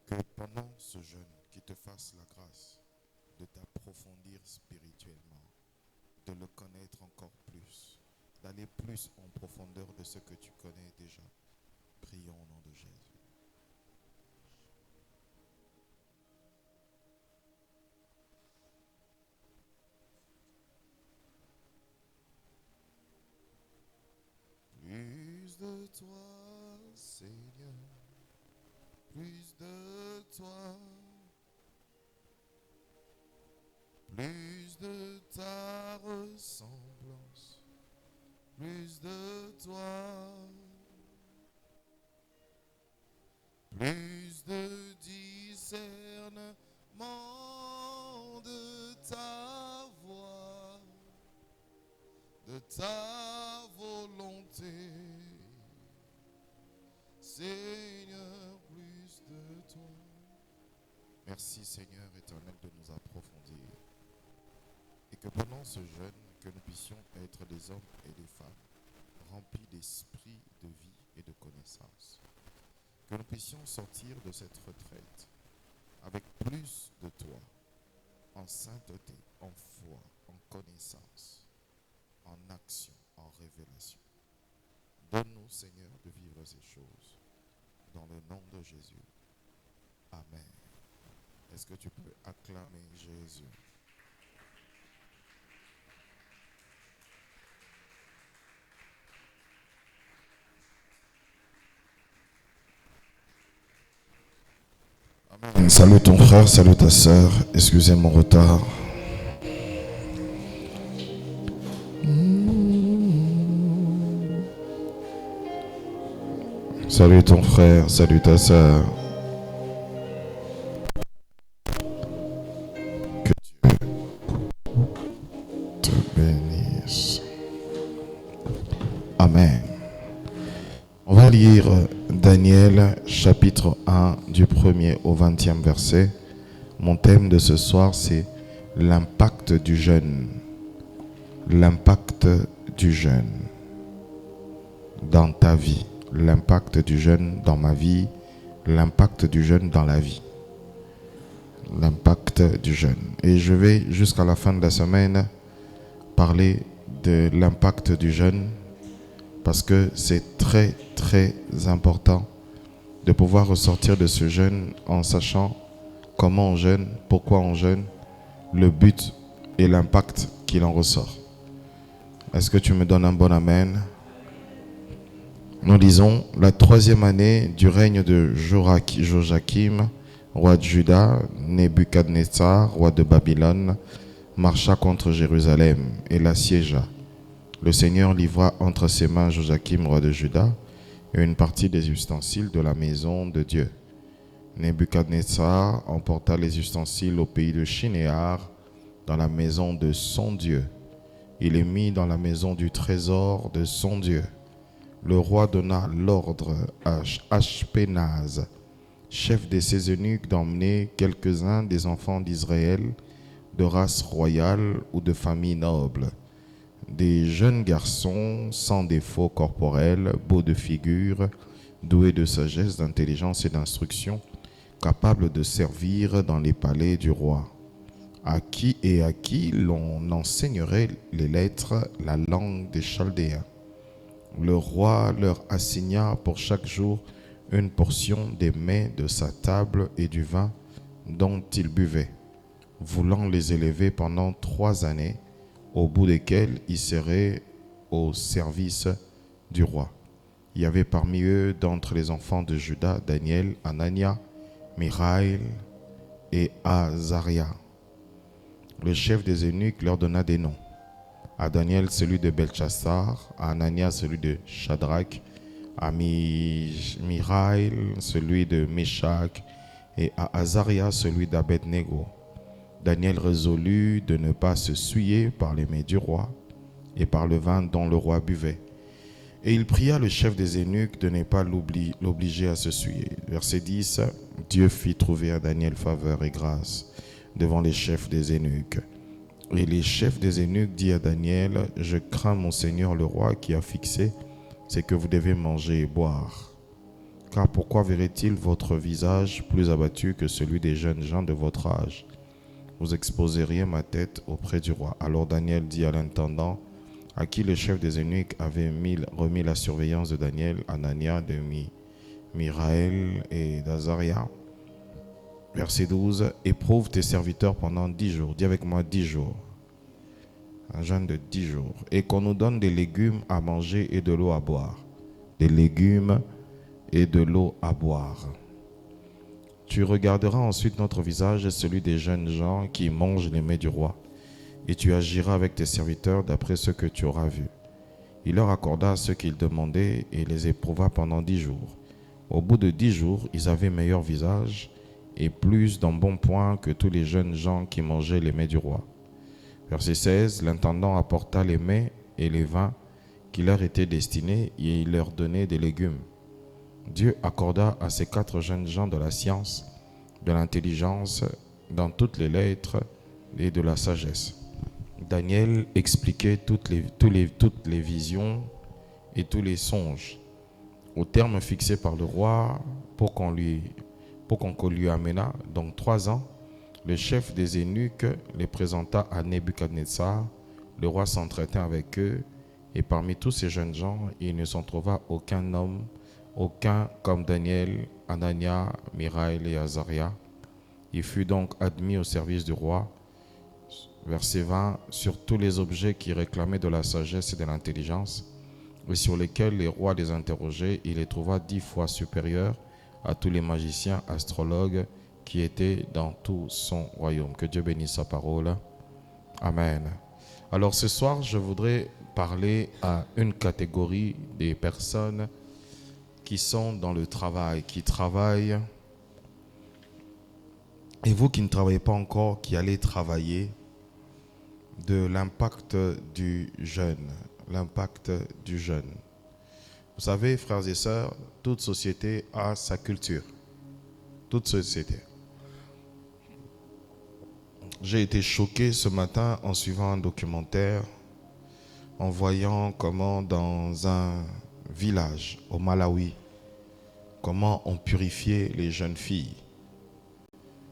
Que pendant ce jeûne, qu'il te fasse la grâce de t'approfondir spirituellement, de le connaître encore plus, d'aller plus en profondeur de ce que tu connais déjà. Prions au nom de Jésus. Plus de toi, Seigneur, plus de toi, plus de ta ressemblance, plus de toi, plus de discernement de ta voix, de ta volonté. Seigneur, plus de toi. Merci Seigneur éternel de nous approfondir. Et que pendant ce jeûne, que nous puissions être des hommes et des femmes remplis d'esprit, de vie et de connaissance. Que nous puissions sortir de cette retraite avec plus de toi, en sainteté, en foi, en connaissance, en action, en révélation. Donne-nous, Seigneur, de vivre ces choses. Dans le nom de Jésus. Amen. Est-ce que tu peux acclamer Jésus? Amen. Salut ton frère, salut ta soeur. Excusez mon retard. Salut ton frère, salut ta soeur. Que Dieu te bénisse. Amen. On va lire Daniel chapitre 1 du 1er au 20e verset. Mon thème de ce soir, c'est l'impact du jeûne. L'impact du jeûne dans ta vie. L'impact du jeûne dans ma vie. L'impact du jeûne dans la vie. L'impact du jeûne. Et je vais jusqu'à la fin de la semaine parler de l'impact du jeûne parce que c'est très très important de pouvoir ressortir de ce jeûne en sachant comment on jeûne, pourquoi on jeûne, le but et l'impact qu'il en ressort. Est-ce que tu me donnes un bon amen? Nous lisons la 3e année du règne de Joachim, roi de Juda. Nebuchadnezzar, roi de Babylone, marcha contre Jérusalem et l'assiégea. Le Seigneur livra entre ses mains Joachim, roi de Juda, et une partie des ustensiles de la maison de Dieu. Nebuchadnezzar emporta les ustensiles au pays de Shinéar, dans la maison de son Dieu. Il les mit dans la maison du trésor de son Dieu. Le roi donna l'ordre à Ashpenaz, chef de ses eunuques, d'emmener quelques-uns des enfants d'Israël, de race royale ou de famille noble, des jeunes garçons sans défaut corporel, beaux de figure, doués de sagesse, d'intelligence et d'instruction, capables de servir dans les palais du roi, à qui l'on enseignerait les lettres, la langue des Chaldéens. Le roi leur assigna pour chaque jour une portion des mets de sa table et du vin dont ils buvaient, voulant les élever pendant 3 années, au bout desquelles ils seraient au service du roi. Il y avait parmi eux, d'entre les enfants de Juda, Daniel, Anania, Miraïl et Azaria. Le chef des eunuques leur donna des noms. À Daniel, celui de Belchassar, à Anania, celui de Shadrach, à Miraïl, celui de Meshach, et à Azaria, celui d'Abednego. Daniel résolut de ne pas se souiller par les mets du roi et par le vin dont le roi buvait. Et il pria le chef des eunuques de ne pas l'obliger à se souiller. Verset 10, Dieu fit trouver à Daniel faveur et grâce devant les chefs des eunuques. Et les chefs des eunuques dirent à Daniel, je crains mon Seigneur le roi qui a fixé ce que vous devez manger et boire. Car pourquoi verrait-il votre visage plus abattu que celui des jeunes gens de votre âge? Vous exposeriez ma tête auprès du roi. » Alors Daniel dit à l'intendant, à qui le chef des eunuques avait remis la surveillance de Daniel, Anania, de Miraël et d'Azaria. Verset 12. « Éprouve tes serviteurs pendant 10 jours. » Dis avec moi 10 jours. Un jeûne de 10 jours. « Et qu'on nous donne des légumes à manger et de l'eau à boire. » Des légumes et de l'eau à boire. Tu regarderas ensuite notre visage et celui des jeunes gens qui mangent les mets du roi, et tu agiras avec tes serviteurs d'après ce que tu auras vu. Il leur accorda ce qu'ils demandaient et les éprouva pendant 10 jours. Au bout de 10 jours, ils avaient meilleur visage et plus d'embonpoint que tous les jeunes gens qui mangeaient les mets du roi. Verset 16, l'intendant apporta les mets et les vins qui leur étaient destinés et il leur donnait des légumes. Dieu accorda à ces 4 jeunes gens de la science, de l'intelligence, dans toutes les lettres et de la sagesse. Daniel expliquait toutes les visions et tous les songes au terme fixé par le roi pour qu'on lui amena. Donc 3 ans, le chef des eunuques les présenta à Nebuchadnezzar. Le roi s'entretint avec eux et parmi tous ces jeunes gens, il ne s'en trouva aucun homme, aucun comme Daniel, Anania, Miraël et Azaria. Il fut donc admis au service du roi. Verset 20, sur tous les objets qui réclamaient de la sagesse et de l'intelligence, et sur lesquels les rois les interrogeaient, il les trouva 10 fois supérieurs à tous les magiciens, astrologues qui étaient dans tout son royaume. Que Dieu bénisse sa parole. Amen. Alors ce soir, je voudrais parler à une catégorie des personnes qui sont dans le travail, qui travaillent. Et vous qui ne travaillez pas encore, qui allez travailler, de l'impact du jeûne. L'impact du jeûne. Vous savez, frères et sœurs, toute société a sa culture. Toute société. J'ai été choqué ce matin en suivant un documentaire, en voyant comment dans un village au Malawi, comment on purifiait les jeunes filles.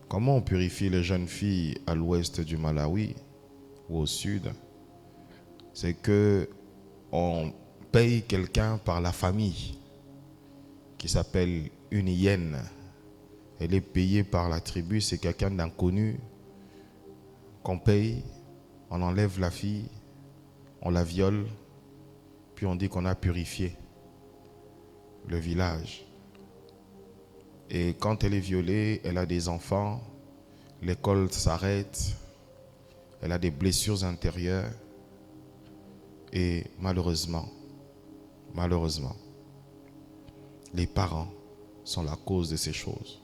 Comment on purifie les jeunes filles à l'ouest du Malawi ou au sud? C'est que on paye quelqu'un par la famille qui s'appelle une hyène. Elle est payée par la tribu, c'est quelqu'un d'inconnu qu'on paye, on enlève la fille, on la viole, puis on dit qu'on a purifié le village. Et quand elle est violée, elle a des enfants, l'école s'arrête, elle a des blessures intérieures et malheureusement, les parents sont la cause de ces choses.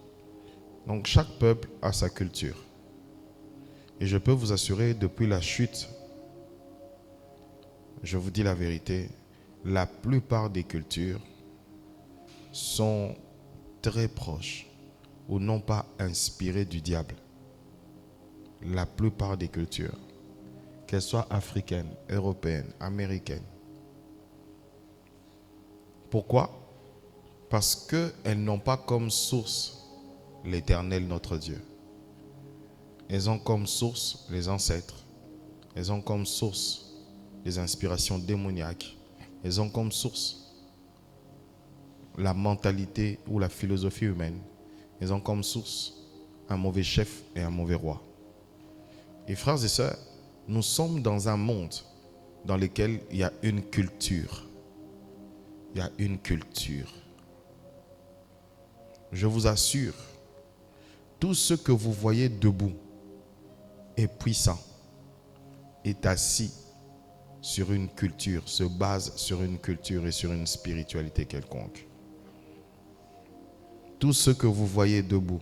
Donc chaque peuple a sa culture. Et je peux vous assurer, depuis la chute, je vous dis la vérité, la plupart des cultures sont très proches ou non pas inspirées du diable. La plupart des cultures, qu'elles soient africaines, européennes, américaines. Pourquoi? Parce qu'elles n'ont pas comme source l'Éternel notre Dieu. Elles ont comme source les ancêtres. Elles ont comme source les inspirations démoniaques. Elles ont comme source la mentalité ou la philosophie humaine. Elles ont comme source un mauvais chef et un mauvais roi. Et frères et sœurs, nous sommes dans un monde dans lequel il y a une culture. Il y a une culture. Je vous assure, tout ce que vous voyez debout est puissant, est assis sur une culture, se base sur une culture et sur une spiritualité quelconque. Tout ce que vous voyez debout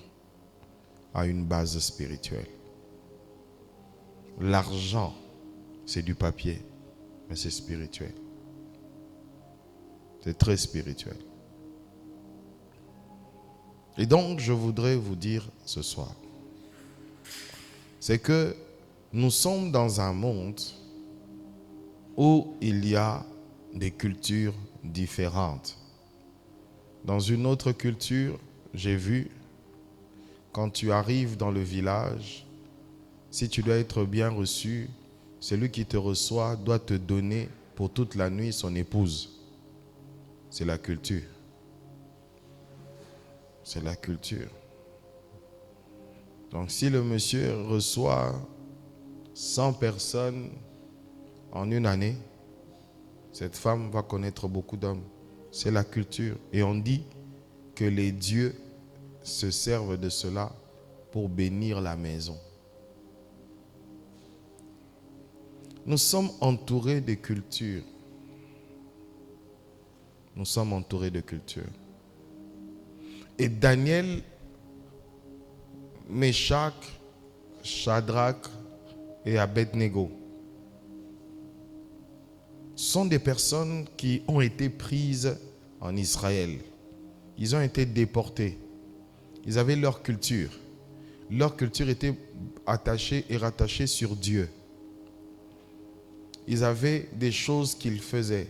a une base spirituelle. L'argent, c'est du papier, mais c'est spirituel. C'est très spirituel. Et donc, je voudrais vous dire ce soir, c'est que nous sommes dans un monde où il y a des cultures différentes. Dans une autre culture, j'ai vu, quand tu arrives dans le village, si tu dois être bien reçu, celui qui te reçoit doit te donner pour toute la nuit son épouse. C'est la culture. C'est la culture. Donc si le monsieur reçoit 100 personnes en une année, cette femme va connaître beaucoup d'hommes. C'est la culture. Et on dit que les dieux se servent de cela pour bénir la maison. Nous sommes entourés de cultures. Nous sommes entourés de cultures. Et Daniel, Meshach, Shadrach et Abednego sont des personnes qui ont été prises en Israël. Ils ont été déportés. Ils avaient leur culture. Leur culture était attachée et rattachée sur Dieu. Ils avaient des choses qu'ils faisaient.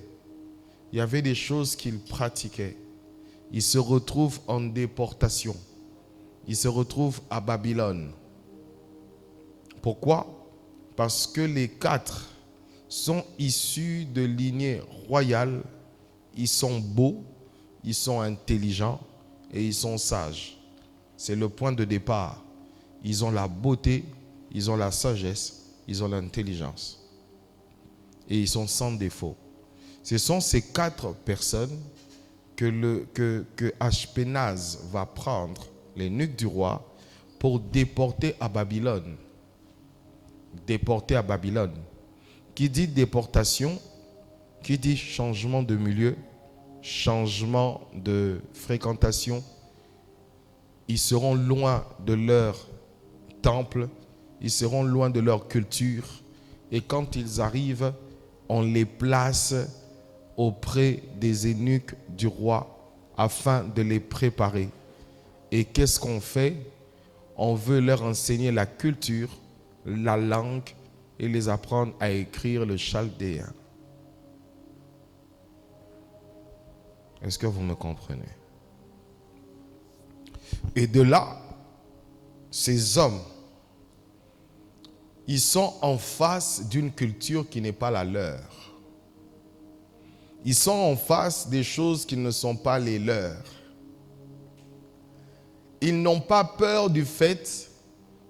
Il y avait des choses qu'ils pratiquaient. Ils se retrouvent en déportation. Ils se retrouvent à Babylone. Pourquoi? Parce que les 4 sont issus de lignées royales. Ils sont beaux, ils sont intelligents et ils sont sages. C'est le point de départ. Ils ont la beauté, ils ont la sagesse, ils ont l'intelligence. Et ils sont sans défaut. Ce sont ces 4 personnes que Ashpenaz va prendre, l'eunuque du roi, pour déporter à Babylone. Déporter à Babylone. Qui dit déportation, qui dit changement de milieu, changement de fréquentation, ils seront loin de leur temple, ils seront loin de leur culture. Et quand ils arrivent, on les place auprès des eunuques du roi afin de les préparer. Et qu'est-ce qu'on fait? On veut leur enseigner la culture, la langue et les apprendre à écrire le chaldéen. Est-ce que vous me comprenez? Et de là, ces hommes, ils sont en face d'une culture qui n'est pas la leur. Ils sont en face des choses qui ne sont pas les leurs. Ils n'ont pas peur du fait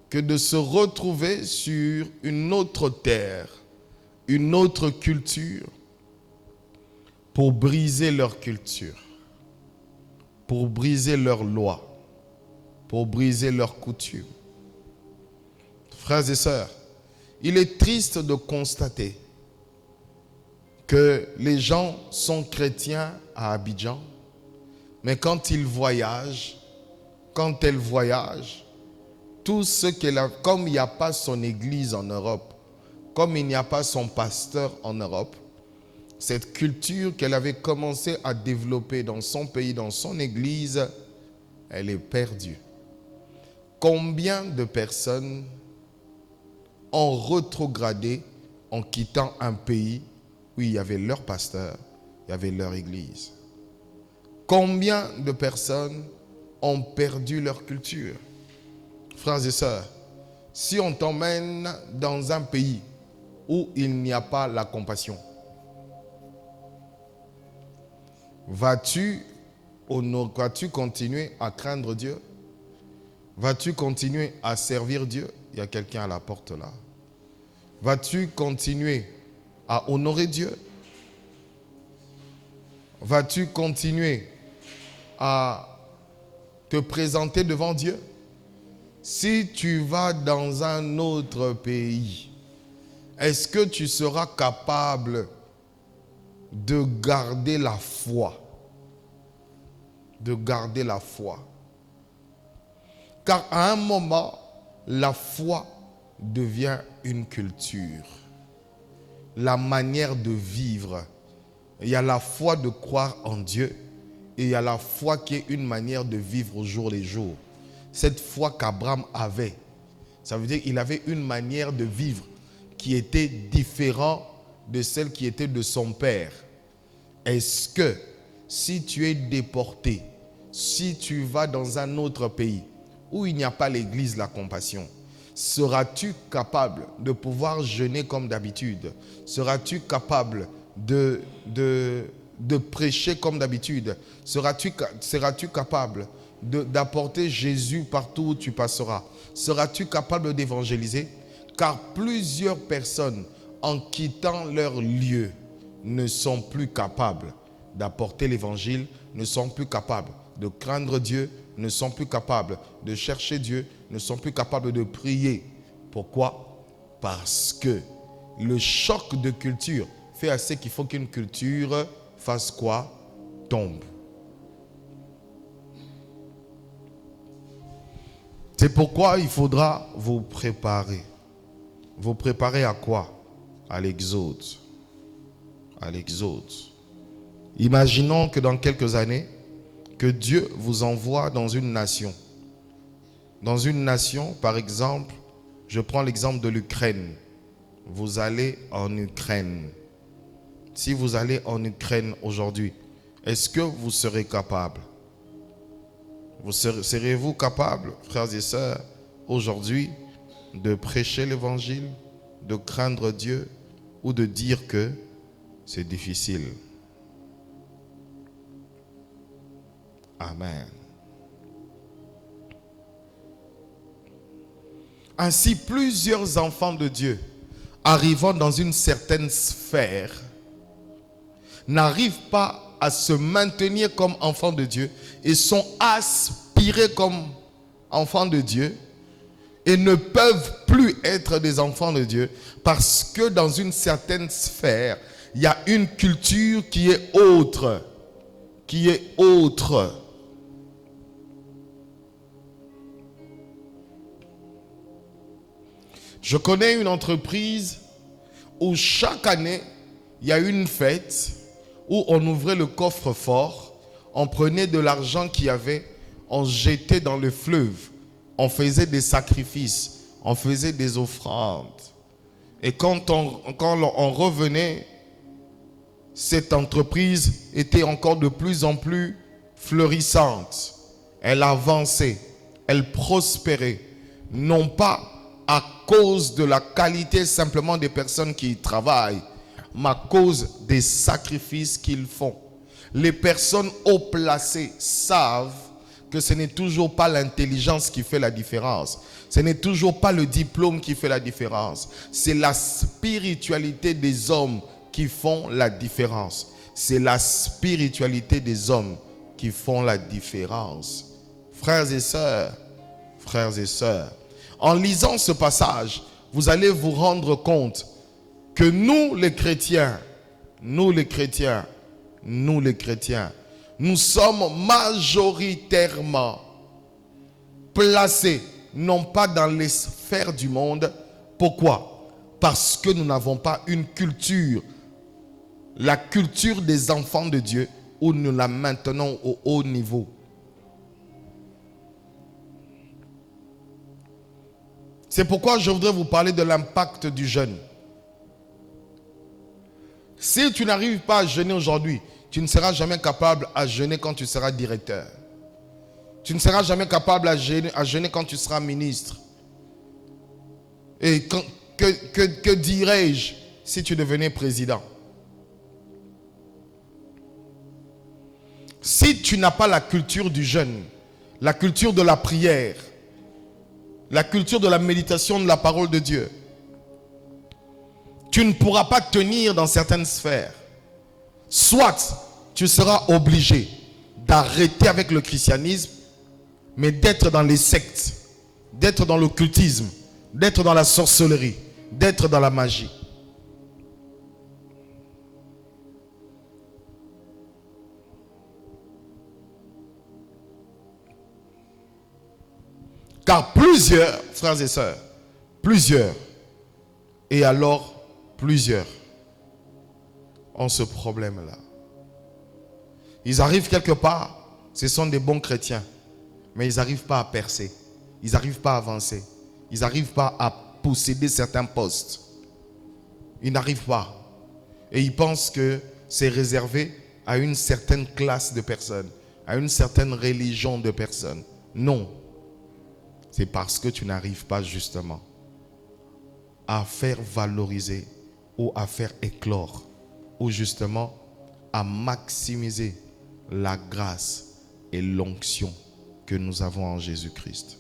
que de se retrouver sur une autre terre, une autre culture, pour briser leur culture, pour briser leurs lois, pour briser leurs coutumes. Frères et sœurs, il est triste de constater que les gens sont chrétiens à Abidjan, mais quand ils voyagent, quand elles voyagent, tout ce qu'elle a, comme il n'y a pas son église en Europe, comme il n'y a pas son pasteur en Europe, cette culture qu'elle avait commencé à développer dans son pays, dans son église, elle est perdue. Combien de personnes ont rétrogradé en quittant un pays où il y avait leur pasteur, il y avait leur église? Combien de personnes ont perdu leur culture? Frères et sœurs, si on t'emmène dans un pays où il n'y a pas la compassion, vas-tu continuer à craindre Dieu? Vas-tu continuer à servir Dieu? Il y a quelqu'un à la porte là. Vas-tu continuer à honorer Dieu? Vas-tu continuer à te présenter devant Dieu? Si tu vas dans un autre pays, est-ce que tu seras capable de garder la foi? De garder la foi. Car à un moment, la foi devient une culture. La manière de vivre. Il y a la foi de croire en Dieu et il y a la foi qui est une manière de vivre au jour le jour. Cette foi qu'Abraham avait, ça veut dire qu'il avait une manière de vivre qui était différente de celle qui était de son père. Est-ce que si tu es déporté, si tu vas dans un autre pays où il n'y a pas l'église La Compassion, seras-tu capable de pouvoir jeûner comme d'habitude? Seras-tu capable de prêcher comme d'habitude? Seras-tu capable d'apporter Jésus partout où tu passeras? Seras-tu capable d'évangéliser? Car plusieurs personnes, en quittant leur lieu, ne sont plus capables d'apporter l'évangile, ne sont plus capables de craindre Dieu, ne sont plus capables de chercher Dieu, ne sont plus capables de prier. Pourquoi? Parce que le choc de culture fait assez qu'il faut qu'une culture fasse quoi? Tombe. C'est pourquoi il faudra vous préparer. Vous préparer à quoi? À l'exode. À l'exode. Imaginons que dans quelques années, que Dieu vous envoie dans une nation. Dans une nation, par exemple, je prends l'exemple de l'Ukraine. Vous allez en Ukraine. Si vous allez en Ukraine aujourd'hui, est-ce que vous serez capable? Serez-vous capable, frères et sœurs, aujourd'hui, de prêcher l'évangile, de craindre Dieu ou de dire que c'est difficile? Amen. Ainsi, plusieurs enfants de Dieu arrivant dans une certaine sphère n'arrivent pas à se maintenir comme enfants de Dieu et sont aspirés comme enfants de Dieu et ne peuvent plus être des enfants de Dieu parce que dans une certaine sphère, il y a une culture qui est autre. Je connais une entreprise où chaque année, il y a une fête où on ouvrait le coffre-fort, on prenait de l'argent qu'il y avait, on jetait dans le fleuve, on faisait des sacrifices, on faisait des offrandes. Et quand on revenait, cette entreprise était encore de plus en plus florissante. Elle avançait, elle prospérait, non pas à cause de la qualité simplement des personnes qui y travaillent, mais à cause des sacrifices qu'ils font. Les personnes haut placées savent que ce n'est toujours pas l'intelligence qui fait la différence. Ce n'est toujours pas le diplôme qui fait la différence. C'est la spiritualité des hommes qui font la différence. C'est la spiritualité des hommes qui font la différence. Frères et sœurs, en lisant ce passage, vous allez vous rendre compte que nous les chrétiens, nous sommes majoritairement placés, non pas dans les sphères du monde. Pourquoi? Parce que nous n'avons pas une culture, la culture des enfants de Dieu, où nous la maintenons au haut niveau. C'est pourquoi je voudrais vous parler de l'impact du jeûne. Si tu n'arrives pas à jeûner aujourd'hui, tu ne seras jamais capable à jeûner quand tu seras directeur. Tu ne seras jamais capable à jeûner quand tu seras ministre. Et que dirais-je si tu devenais président? Si tu n'as pas la culture du jeûne, la culture de la prière, la culture de la méditation de la parole de Dieu, tu ne pourras pas tenir dans certaines sphères. Soit tu seras obligé d'arrêter avec le christianisme, mais d'être dans les sectes, d'être dans l'occultisme, d'être dans la sorcellerie, d'être dans la magie. Car plusieurs, frères et sœurs, et alors plusieurs ont ce problème-là. Ils arrivent quelque part, ce sont des bons chrétiens, mais ils n'arrivent pas à percer, ils n'arrivent pas à avancer, ils n'arrivent pas à posséder certains postes. Ils n'arrivent pas. Et ils pensent que c'est réservé à une certaine classe de personnes, à une certaine religion de personnes. Non. C'est parce que tu n'arrives pas justement à faire valoriser ou à faire éclore ou justement à maximiser la grâce et l'onction que nous avons en Jésus-Christ.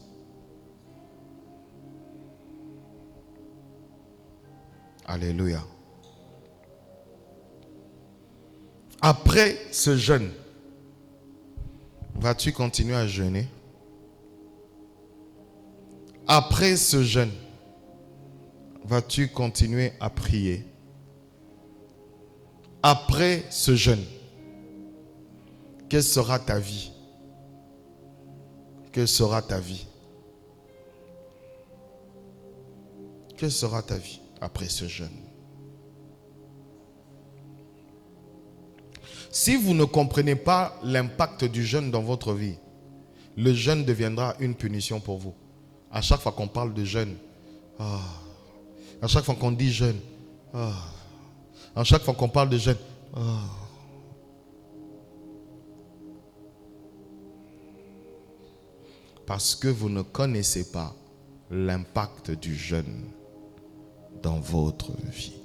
Alléluia. Après ce jeûne, vas-tu continuer à jeûner? Après ce jeûne, vas-tu continuer à prier? Après ce jeûne, quelle sera ta vie? Quelle sera ta vie? Quelle sera ta vie après ce jeûne? Si vous ne comprenez pas l'impact du jeûne dans votre vie, le jeûne deviendra une punition pour vous. À chaque fois qu'on parle de jeûne, à chaque fois qu'on dit jeûne, à chaque fois qu'on parle de jeûne, parce que vous ne connaissez pas l'impact du jeûne dans votre vie.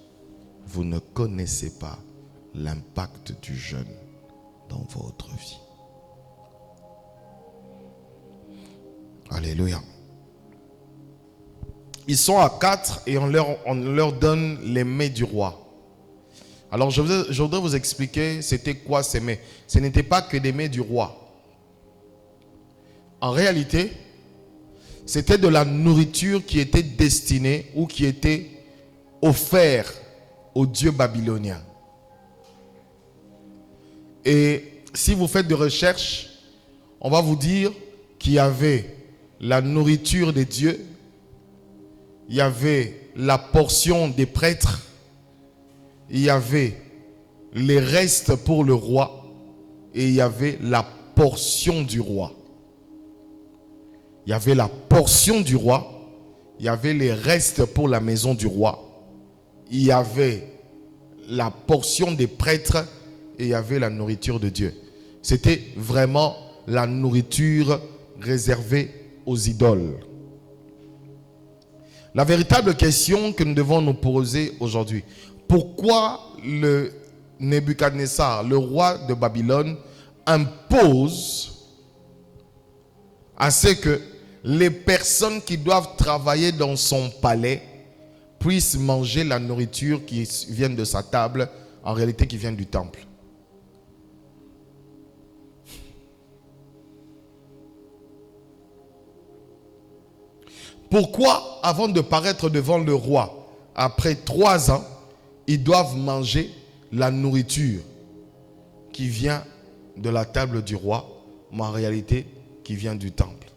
Vous ne connaissez pas l'impact du jeûne dans votre vie. Alléluia. Ils sont à 4 et on leur donne les mets du roi. Alors je voudrais vous expliquer c'était quoi ces mets. Ce n'était pas que des mets du roi. En réalité, c'était de la nourriture qui était destinée ou qui était offerte aux dieux babyloniens. Et si vous faites des recherches, on va vous dire qu'il y avait la nourriture des dieux, il y avait la portion des prêtres, il y avait les restes pour le roi et il y avait la portion du roi. Il y avait la portion du roi, il y avait les restes pour la maison du roi, il y avait la portion des prêtres et il y avait la nourriture de Dieu. C'était vraiment la nourriture réservée aux idoles. La véritable question que nous devons nous poser aujourd'hui, pourquoi le Nebuchadnezzar, le roi de Babylone, impose à ce que les personnes qui doivent travailler dans son palais puissent manger la nourriture qui vient de sa table, en réalité qui vient du temple? Pourquoi, avant de paraître devant le roi, après 3 ans, ils doivent manger la nourriture qui vient de la table du roi, mais en réalité qui vient du temple?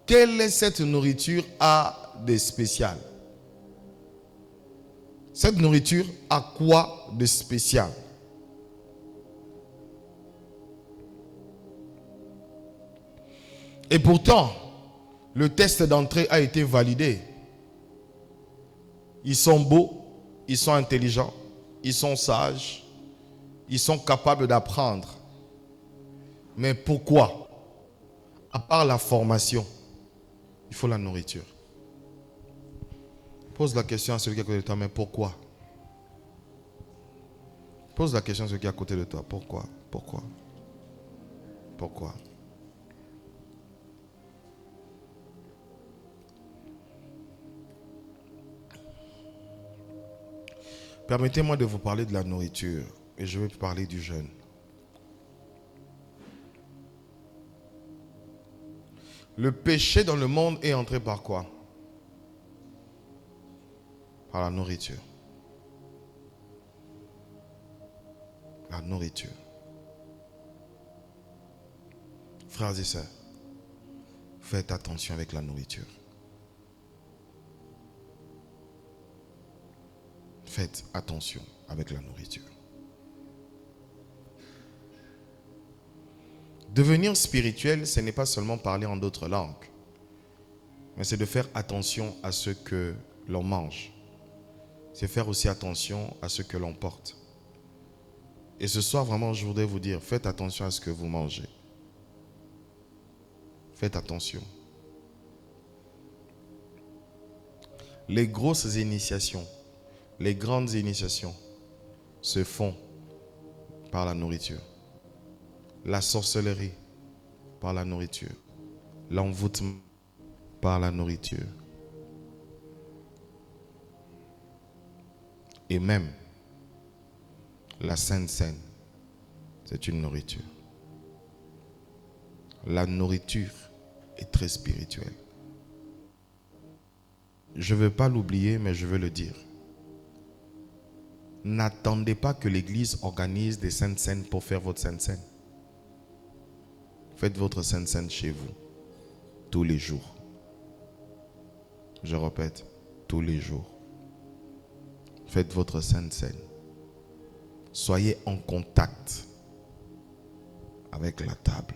Quelle est cette nourriture a de spécial? Cette nourriture a quoi de spécial? Et pourtant, le test d'entrée a été validé. Ils sont beaux, ils sont intelligents, ils sont sages, ils sont capables d'apprendre. Mais pourquoi? À part la formation, il faut la nourriture. Pose la question à celui qui est à côté de toi, mais pourquoi? Pose la question à celui qui est à côté de toi, pourquoi? Pourquoi? Pourquoi? Permettez-moi de vous parler de la nourriture et je vais parler du jeûne. Le péché dans le monde est entré par quoi? Par la nourriture. La nourriture. Frères et sœurs, faites attention avec la nourriture. Faites attention avec la nourriture. Devenir spirituel, ce n'est pas seulement parler en d'autres langues, mais c'est de faire attention à ce que l'on mange. C'est faire aussi attention à ce que l'on porte. Et ce soir, vraiment, je voudrais vous dire, faites attention à ce que vous mangez. Faites attention. Les grosses initiations, les grandes initiations se font par la nourriture. La sorcellerie, par la nourriture. L'envoûtement, par la nourriture. Et même la Sainte Seine, c'est une nourriture. La nourriture est très spirituelle. Je ne veux pas l'oublier, mais je veux le dire. N'attendez pas que l'Église organise des Saintes Seines pour faire votre Sainte Seine. Faites votre Sainte Seine chez vous, tous les jours. Je répète, tous les jours. Faites votre Sainte Seine. Soyez en contact avec la table,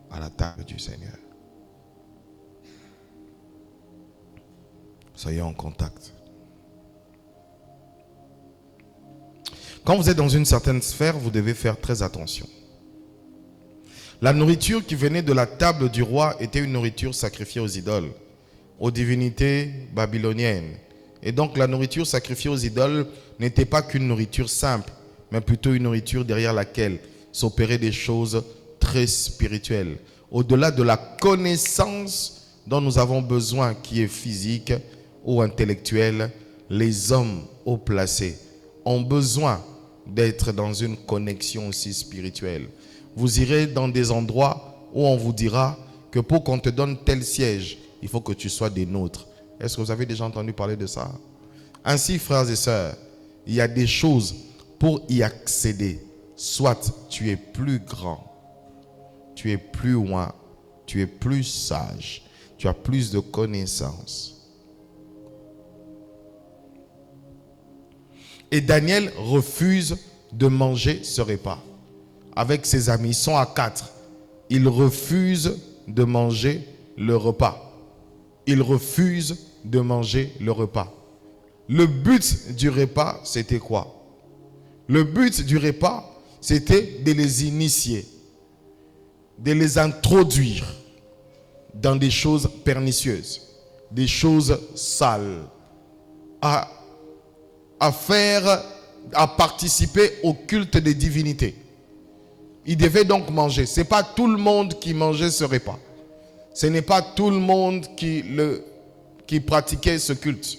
à la table du Seigneur. Soyez en contact. Quand vous êtes dans une certaine sphère, vous devez faire très attention. La nourriture qui venait de la table du roi était une nourriture sacrifiée aux idoles, aux divinités babyloniennes. Et donc la nourriture sacrifiée aux idoles n'était pas qu'une nourriture simple, mais plutôt une nourriture derrière laquelle s'opéraient des choses très spirituelles. Au-delà de la connaissance dont nous avons besoin, qui est physique ou intellectuelle, les hommes haut placés ont besoin d'être dans une connexion aussi spirituelle. Vous irez dans des endroits où on vous dira que pour qu'on te donne tel siège, il faut que tu sois des nôtres. Est-ce que vous avez déjà entendu parler de ça? Ainsi, frères et sœurs, il y a des choses pour y accéder. Soit tu es plus grand, tu es plus loin, tu es plus sage, tu as plus de connaissances. Et Daniel refuse de manger ce repas avec ses amis. Ils sont à 4. Ils refusent de manger le repas. Ils refusent de manger le repas. Le but du repas, c'était quoi? Le but du repas, c'était de les initier, de les introduire dans des choses pernicieuses, des choses sales, à participer au culte des divinités. Ils devaient donc manger. Ce n'est pas tout le monde qui mangeait ce repas. Ce n'est pas tout le monde qui pratiquait ce culte.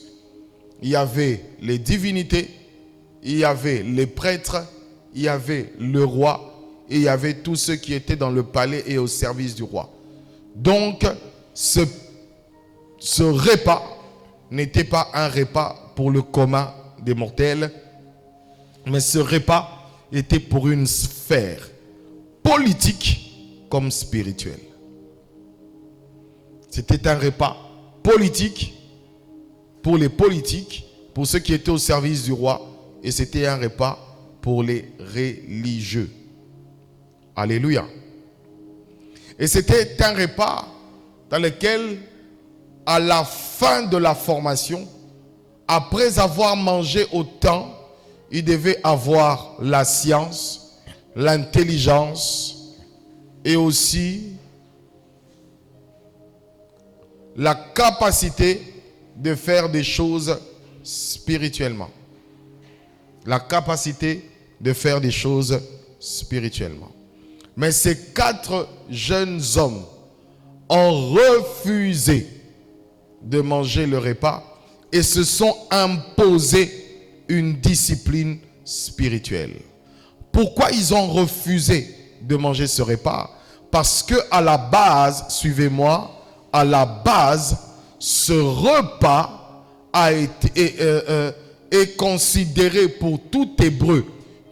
Il y avait les divinités, il y avait les prêtres, il y avait le roi et il y avait tous ceux qui étaient dans le palais et au service du roi. Donc, ce repas n'était pas un repas pour le commun des mortels, mais ce repas était pour une sphère politique comme spirituelle. C'était un repas politique pour les politiques, pour ceux qui étaient au service du roi, et c'était un repas pour les religieux. Alléluia. Et c'était un repas dans lequel, à la fin de la formation, après avoir mangé autant, il devait avoir la science, l'intelligence et aussi la capacité de faire des choses spirituellement. La capacité de faire des choses spirituellement. Mais ces 4 jeunes hommes ont refusé de manger le repas et se sont imposés une discipline spirituelle. Pourquoi ils ont refusé de manger ce repas? Parce que à la base, suivez-moi, à la base, ce repas est considéré pour tout Hébreu,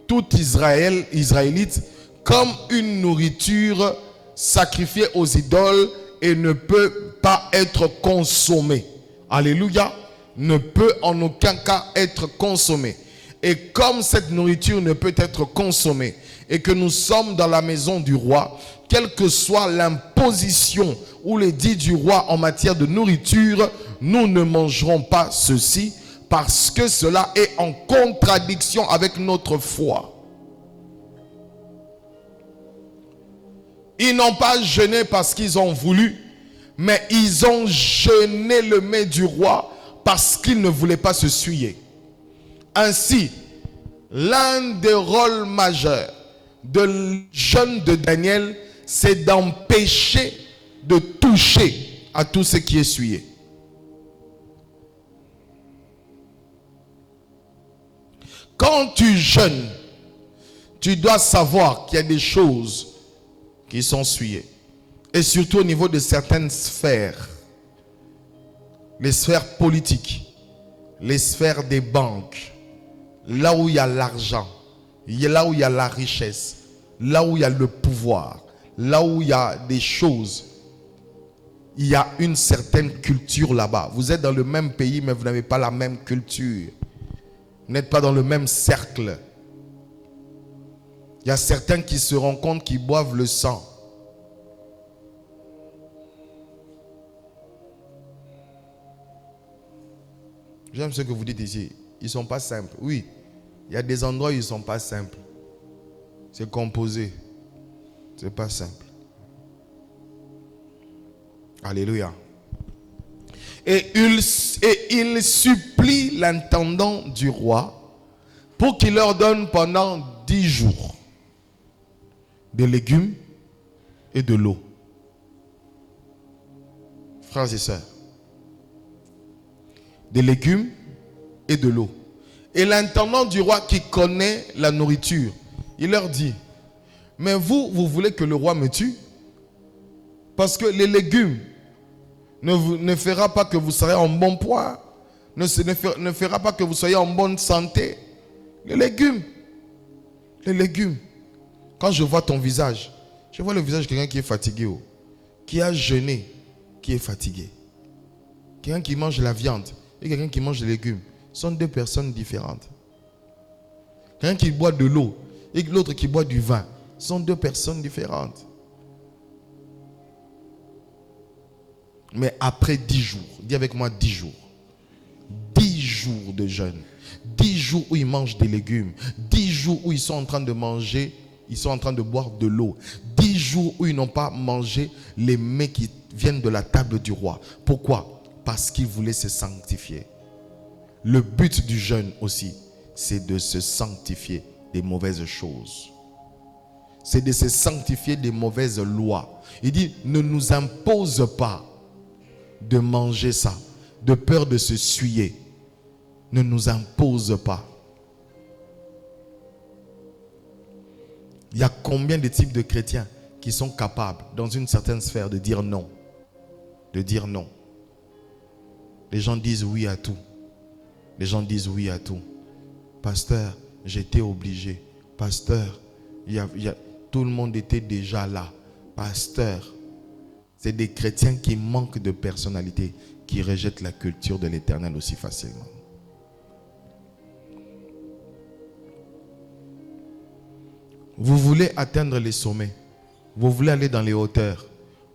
tout Israélite, comme une nourriture sacrifiée aux idoles et ne peut pas être consommée. Alléluia. Ne peut en aucun cas être consommée. Et comme cette nourriture ne peut être consommée et que nous sommes dans la maison du roi, quelle que soit l'imposition ou l'édit du roi en matière de nourriture, nous ne mangerons pas ceci parce que cela est en contradiction avec notre foi. Ils n'ont pas jeûné parce qu'ils ont voulu, mais ils ont jeûné le mets du roi parce qu'ils ne voulaient pas se souiller. Ainsi, l'un des rôles majeurs de jeûne de Daniel, c'est d'empêcher de toucher à tout ce qui est souillé. Quand tu jeûnes, tu dois savoir qu'il y a des choses qui sont souillées. Et surtout au niveau de certaines sphères. Les sphères politiques, les sphères des banques, là où il y a l'argent, là où il y a la richesse, là où il y a le pouvoir, là où il y a des choses. Il y a une certaine culture là-bas. Vous êtes dans le même pays, mais vous n'avez pas la même culture. Vous n'êtes pas dans le même cercle. Il y a certains qui se rendent compte qu'ils boivent le sang. J'aime ce que vous dites ici. Ils ne sont pas simples. Oui, il y a des endroits où ils ne sont pas simples. C'est composé. Ce n'est pas simple. Alléluia. Et il supplie l'intendant du roi pour qu'il leur donne pendant 10 jours des légumes et de l'eau. Frères et sœurs, des légumes et de l'eau. Et l'intendant du roi qui connaît la nourriture, il leur dit, mais vous voulez que le roi me tue? Parce que les légumes ne fera pas que vous serez en bon poids, ne fera pas que vous soyez en bonne santé. Les légumes. Quand je vois ton visage, je vois le visage de quelqu'un qui est fatigué, qui a jeûné, qui est fatigué. Quelqu'un qui mange la viande et quelqu'un qui mange des légumes sont deux personnes différentes. Quelqu'un qui boit de l'eau et l'autre qui boit du vin sont deux personnes différentes. Mais après 10 jours, dis avec moi 10 jours. 10 jours de jeûne. 10 jours où ils mangent des légumes. 10 jours où ils sont en train de manger, ils sont en train de boire de l'eau. 10 jours où ils n'ont pas mangé les mets qui viennent de la table du roi. Pourquoi? Parce qu'ils voulaient se sanctifier. Le but du jeûne aussi, c'est de se sanctifier des mauvaises choses. C'est de se sanctifier des mauvaises lois. Il dit, ne nous impose pas de manger ça, de peur de se souiller. Ne nous impose pas. Il y a combien de types de chrétiens qui sont capables, dans une certaine sphère, de dire non? De dire non. Les gens disent oui à tout. Les gens disent oui à tout. Pasteur, j'étais obligé. Pasteur, tout le monde était déjà là. Pasteur, c'est des chrétiens qui manquent de personnalité, qui rejettent la culture de l'Éternel aussi facilement. Vous voulez atteindre les sommets. Vous voulez aller dans les hauteurs.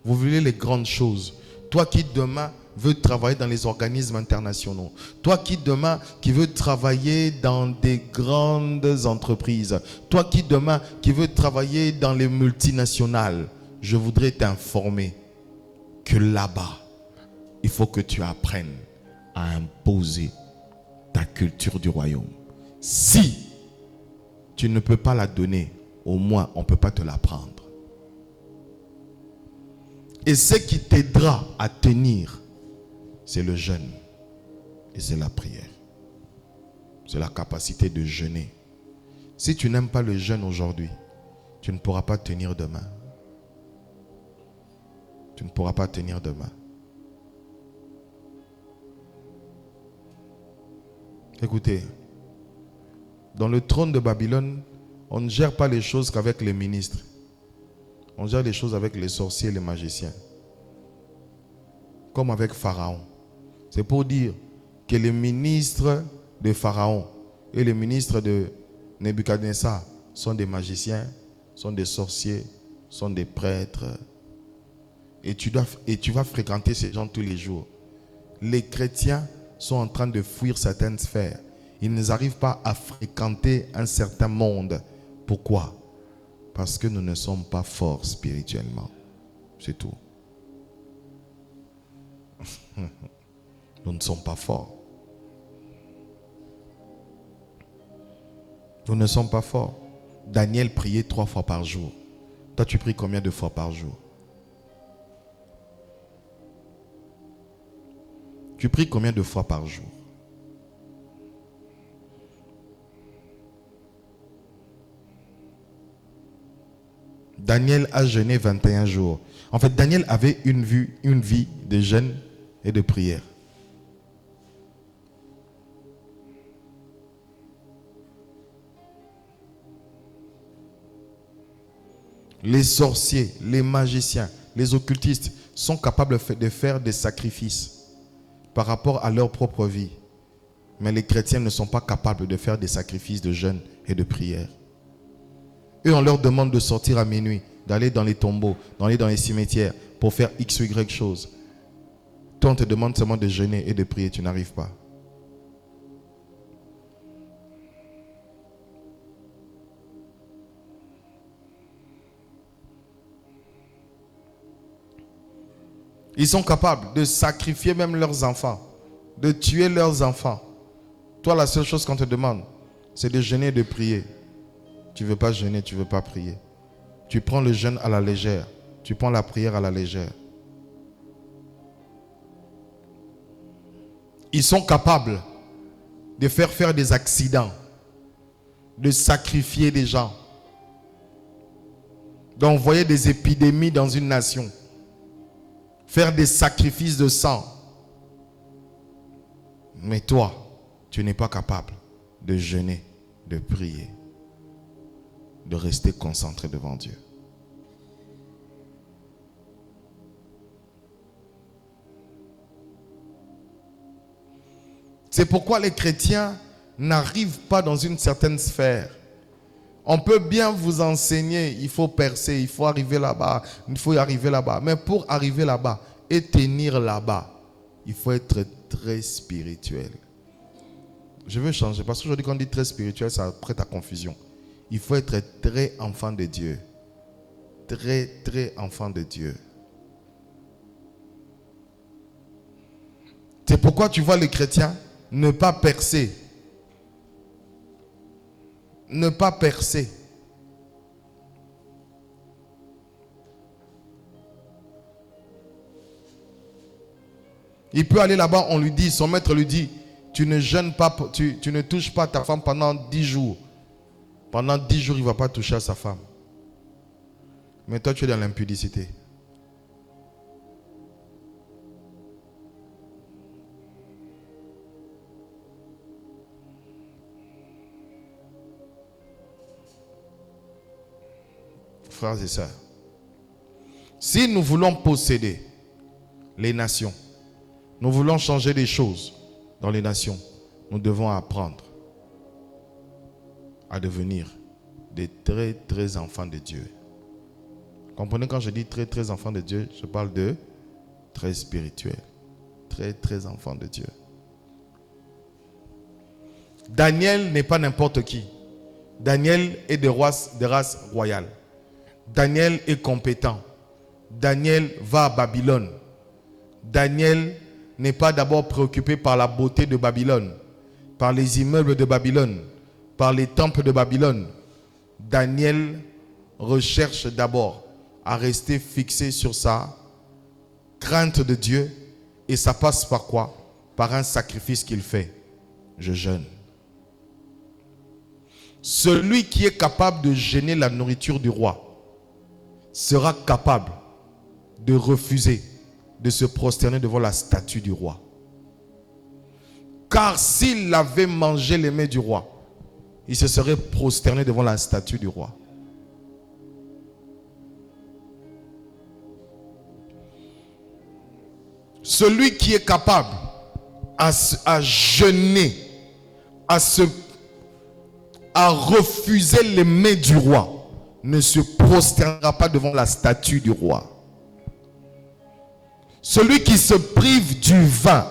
Vous voulez les grandes choses. Toi qui demain veux travailler dans les organismes internationaux. Toi qui demain qui veux travailler dans des grandes entreprises. Toi qui demain qui veux travailler dans les multinationales. Je voudrais t'informer que là-bas, il faut que tu apprennes à imposer ta culture du royaume. Si tu ne peux pas la donner, au moins on ne peut pas te la prendre. Et ce qui t'aidera à tenir, c'est le jeûne et c'est la prière. C'est la capacité de jeûner. Si tu n'aimes pas le jeûne aujourd'hui, tu ne pourras pas tenir demain. Tu ne pourras pas tenir demain. Écoutez, dans le trône de Babylone, on ne gère pas les choses qu'avec les ministres. On gère les choses avec les sorciers et les magiciens. Comme avec Pharaon. C'est pour dire que les ministres de Pharaon et les ministres de Nebuchadnezzar sont des magiciens, sont des sorciers, sont des prêtres. Et tu vas fréquenter ces gens tous les jours. Les chrétiens sont en train de fuir certaines sphères. Ils n'arrivent pas à fréquenter un certain monde. Pourquoi? Parce que nous ne sommes pas forts spirituellement. C'est tout. Nous ne sommes pas forts. Nous ne sommes pas forts. Daniel priait 3 fois par jour. Toi, tu pries combien de fois par jour? Tu pries combien de fois par jour? Daniel a jeûné 21 jours. En fait, Daniel avait une vie de jeûne et de prière. Les sorciers, les magiciens, les occultistes sont capables de faire des sacrifices par rapport à leur propre vie. Mais les chrétiens ne sont pas capables de faire des sacrifices de jeûne et de prière. Eux, on leur demande de sortir à minuit, d'aller dans les tombeaux, d'aller dans les cimetières pour faire X ou Y choses. Toi, on te demande seulement de jeûner et de prier, tu n'arrives pas. Ils sont capables de sacrifier même leurs enfants, de tuer leurs enfants. Toi, la seule chose qu'on te demande, c'est de jeûner et de prier. Tu ne veux pas jeûner, tu ne veux pas prier. Tu prends le jeûne à la légère. Tu prends la prière à la légère. Ils sont capables de faire des accidents, de sacrifier des gens, d'envoyer des épidémies dans une nation, faire des sacrifices de sang. Mais toi, tu n'es pas capable de jeûner, de prier, de rester concentré devant Dieu. C'est pourquoi les chrétiens n'arrivent pas dans une certaine sphère. On peut bien vous enseigner, il faut percer, il faut arriver là-bas, il faut y arriver là-bas. Mais pour arriver là-bas et tenir là-bas, il faut être très spirituel. Je veux changer, parce qu'aujourd'hui quand on dit très spirituel, ça prête à confusion. Il faut être très enfant de Dieu. Très, très enfant de Dieu. C'est pourquoi tu vois les chrétiens ne pas percer. Ne pas percer. Il peut aller là-bas, on lui dit, son maître lui dit, tu ne jeûnes pas, tu ne touches pas ta femme pendant 10 jours. Pendant 10 jours, il ne va pas toucher à sa femme. Mais toi, tu es dans l'impudicité. Frères et sœurs, si nous voulons posséder les nations, nous voulons changer des choses dans les nations, nous devons apprendre à devenir des très très enfants de Dieu. Comprenez, quand je dis très très enfants de Dieu, je parle de très spirituel, très très enfants de Dieu. Daniel n'est pas n'importe qui. Daniel est de race royale. Daniel est compétent. Daniel va à Babylone. Daniel n'est pas d'abord préoccupé par la beauté de Babylone, par les immeubles de Babylone, par les temples de Babylone. Daniel recherche d'abord à rester fixé sur sa crainte de Dieu, et ça passe par quoi? Par un sacrifice qu'il fait. Je jeûne. Celui qui est capable de gêner la nourriture du roi sera capable de refuser de se prosterner devant la statue du roi. Car s'il avait mangé les mets du roi, il se serait prosterné devant la statue du roi. Celui qui est capable à jeûner, à refuser les mets du roi, ne se prosternera pas devant la statue du roi. Celui qui se prive du vin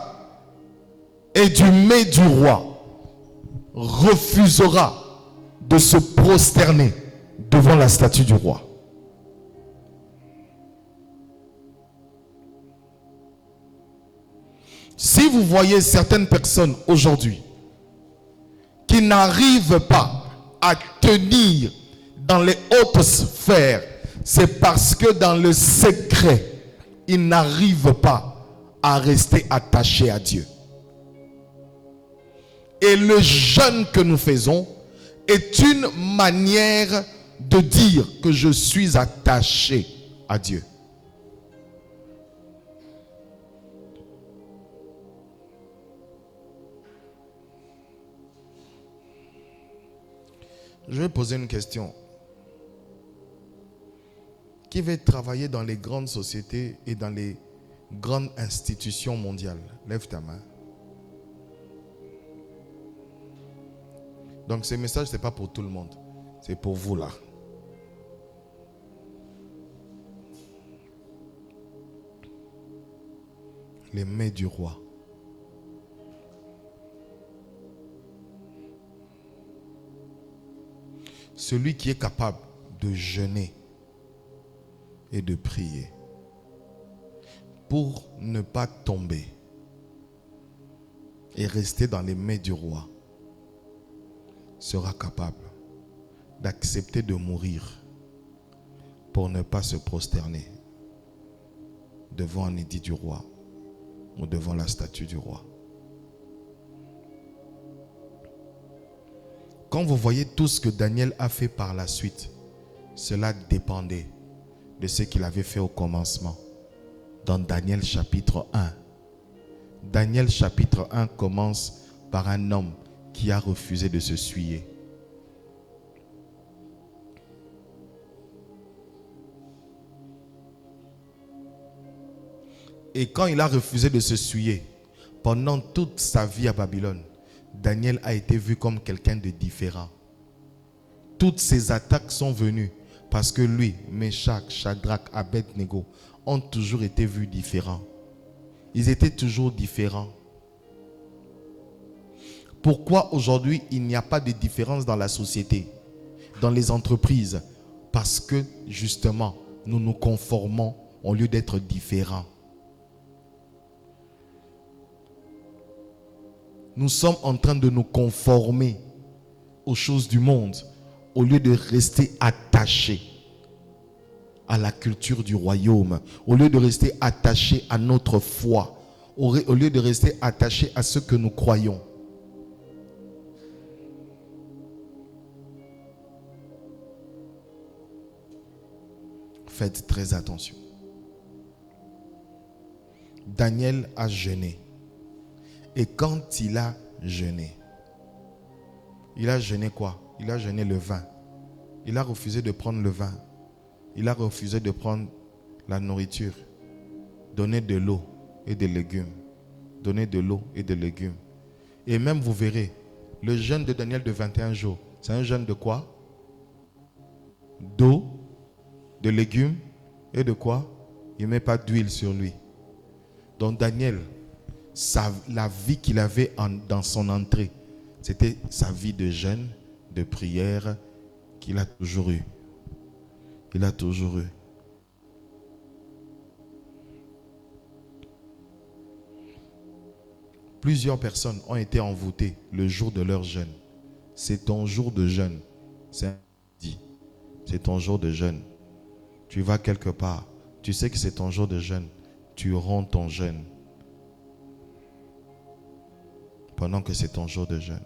et du mets du roi refusera de se prosterner devant la statue du roi. Si vous voyez certaines personnes aujourd'hui qui n'arrivent pas à tenir dans les hautes sphères, c'est parce que dans le secret, ils n'arrivent pas à rester attachés à Dieu. Et le jeûne que nous faisons est une manière de dire que je suis attaché à Dieu. Je vais poser une question. Qui veut travailler dans les grandes sociétés et dans les grandes institutions mondiales? Lève ta main. Donc ce message, ce n'est pas pour tout le monde. C'est pour vous là. Les mains du roi. Celui qui est capable de jeûner et de prier pour ne pas tomber et rester dans les mains du roi sera capable d'accepter de mourir pour ne pas se prosterner devant un édit du roi ou devant la statue du roi. Quand vous voyez tout ce que Daniel a fait par la suite, cela dépendait de ce qu'il avait fait au commencement. Dans Daniel chapitre 1. Daniel chapitre 1 commence par un homme qui a refusé de se souiller. Et quand il a refusé de se souiller, pendant toute sa vie à Babylone, Daniel a été vu comme quelqu'un de différent. Toutes ces attaques sont venues parce que lui, Meshach, Shadrach, Abednego, ont toujours été vus différents. Ils étaient toujours différents. Pourquoi aujourd'hui il n'y a pas de différence dans la société, dans les entreprises? Parce que justement, nous nous conformons au lieu d'être différents. Nous sommes en train de nous conformer aux choses du monde au lieu de rester attachés à la culture du royaume, au lieu de rester attachés à notre foi, au lieu de rester attachés à ce que nous croyons. Faites très attention. Daniel a jeûné. Et quand il a jeûné quoi? Il a jeûné le vin. Il a refusé de prendre le vin. Il a refusé de prendre la nourriture. Donner de l'eau et des légumes. Donner de l'eau et des légumes. Et même vous verrez, le jeûne de Daniel de 21 jours, c'est un jeûne de quoi? D'eau, de légumes et de quoi? Il ne met pas d'huile sur lui. Donc Daniel, la vie qu'il avait dans son entrée, c'était sa vie de jeûne, de prière qu'il a toujours eu. Il a toujours eu. Plusieurs personnes ont été envoûtées le jour de leur jeûne. C'est ton jour de jeûne. C'est ton jour de jeûne. Tu vas quelque part, tu sais que c'est ton jour de jeûne. Tu romps ton jeûne. Pendant que c'est ton jour de jeûne.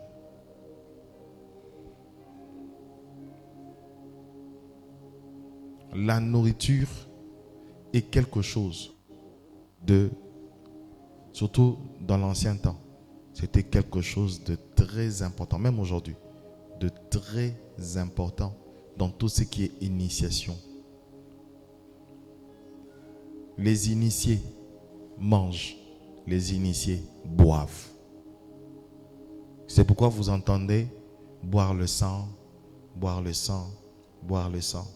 La nourriture est quelque chose de, surtout dans l'ancien temps, c'était quelque chose de très important, même aujourd'hui, de très important dans tout ce qui est initiation. Les initiés mangent, les initiés boivent. C'est pourquoi vous entendez boire le sang, boire le sang, boire le sang.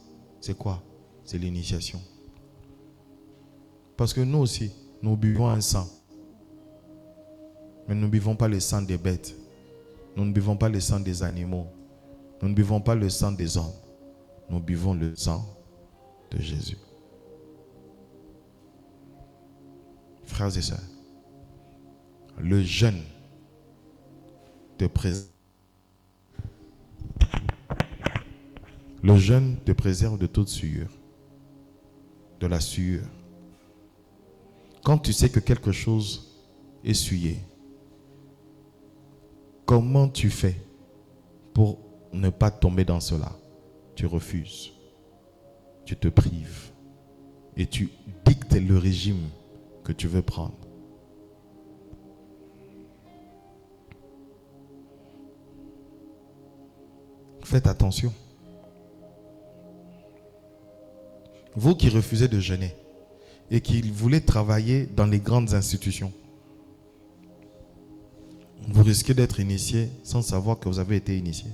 C'est quoi? C'est l'initiation. Parce que nous aussi, nous buvons un sang. Mais nous ne buvons pas le sang des bêtes. Nous ne buvons pas le sang des animaux. Nous ne buvons pas le sang des hommes. nous buvons le sang de Jésus. Frères et sœurs, le jeûne te préserve. Le jeûne te préserve de toute sueur, de la sueur. Quand tu sais que quelque chose est souillé, comment tu fais pour ne pas tomber dans cela? Tu refuses, tu te prives et tu dictes le régime que tu veux prendre. Faites attention. Vous qui refusez de jeûner et qui voulez travailler dans les grandes institutions, vous risquez d'être initié sans savoir que vous avez été initié.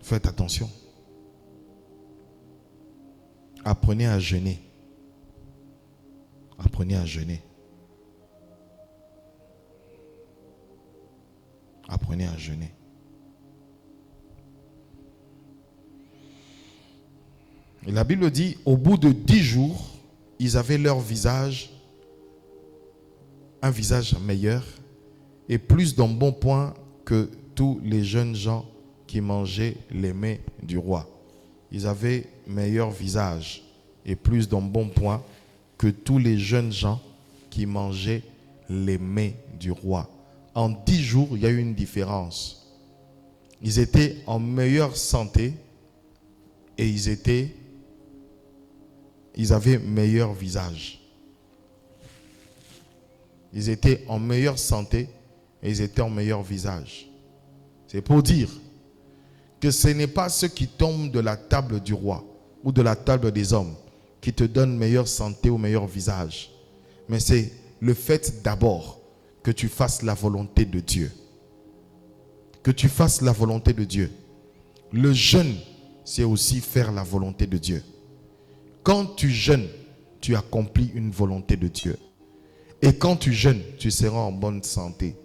Faites attention. Apprenez à jeûner. Apprenez à jeûner. Apprenez à jeûner. Et la Bible dit, au bout de 10 jours, ils avaient leur visage, un visage meilleur et plus d'embonpoint que tous les jeunes gens qui mangeaient les mets du roi. Ils avaient meilleur visage et plus d'embonpoint que tous les jeunes gens qui mangeaient les mets du roi. En 10 jours, il y a eu une différence. Ils étaient en meilleure santé et ils avaient meilleur visage. Ils étaient en meilleure santé et ils étaient en meilleur visage. C'est pour dire que ce n'est pas ceux qui tombent de la table du roi ou de la table des hommes qui te donnent meilleure santé ou meilleur visage. Mais c'est le fait d'abord que tu fasses la volonté de Dieu. Que tu fasses la volonté de Dieu. Le jeûne, c'est aussi faire la volonté de Dieu. Quand tu jeûnes, tu accomplis une volonté de Dieu. Et quand tu jeûnes, tu seras en bonne santé.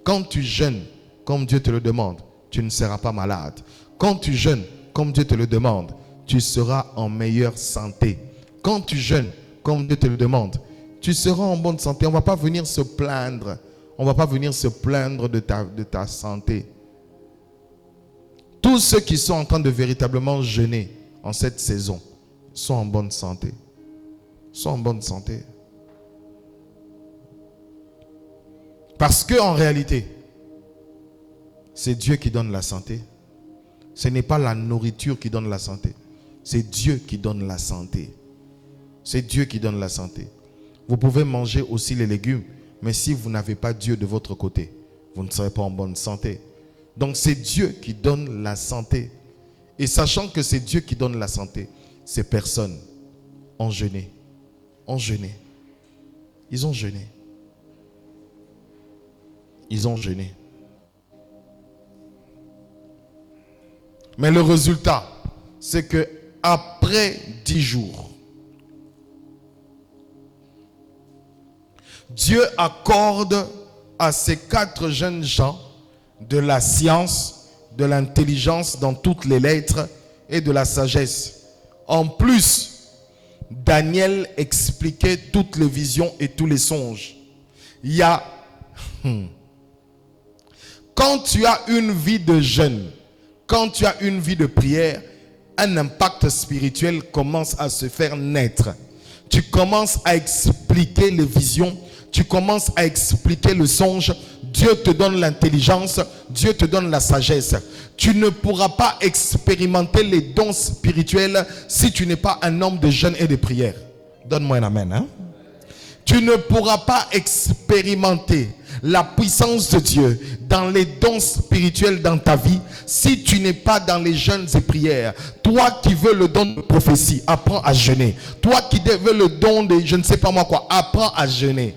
Quand tu jeûnes, comme Dieu te le demande, tu ne seras pas malade. Quand tu jeûnes, comme Dieu te le demande, tu seras en meilleure santé. Quand tu jeûnes, comme Dieu te le demande, tu seras en bonne santé. On ne va pas venir se plaindre. On ne va pas venir se plaindre de ta santé. Tous ceux qui sont en train de véritablement jeûner en cette saison sont en bonne santé. Sont en bonne santé. Parce qu'en réalité, c'est Dieu qui donne la santé. Ce n'est pas la nourriture qui donne la santé. C'est Dieu qui donne la santé. C'est Dieu qui donne la santé. Vous pouvez manger aussi les légumes, mais si vous n'avez pas Dieu de votre côté, vous ne serez pas en bonne santé. Donc c'est Dieu qui donne la santé. Et sachant que c'est Dieu qui donne la santé, ces personnes ont jeûné. Ont jeûné. Ils ont jeûné. Ils ont jeûné. Mais le résultat, c'est que après 10 jours, Dieu accorde à ces 4 jeunes gens de la science, de l'intelligence dans toutes les lettres et de la sagesse. En plus, Daniel expliquait toutes les visions et tous les songes. Il y a... Quand tu as une vie de jeûne, quand tu as une vie de prière, un impact spirituel commence à se faire naître. Tu commences à expliquer les visions, tu commences à expliquer le songe. Dieu te donne l'intelligence, Dieu te donne la sagesse. Tu ne pourras pas expérimenter les dons spirituels si tu n'es pas un homme de jeûne et de prière. Donne-moi un amen. Hein? Tu ne pourras pas expérimenter la puissance de Dieu dans les dons spirituels dans ta vie si tu n'es pas dans les jeûnes et prières. Toi qui veux le don de prophétie, apprends à jeûner. Toi qui veux le don de je ne sais pas moi quoi, apprends à jeûner.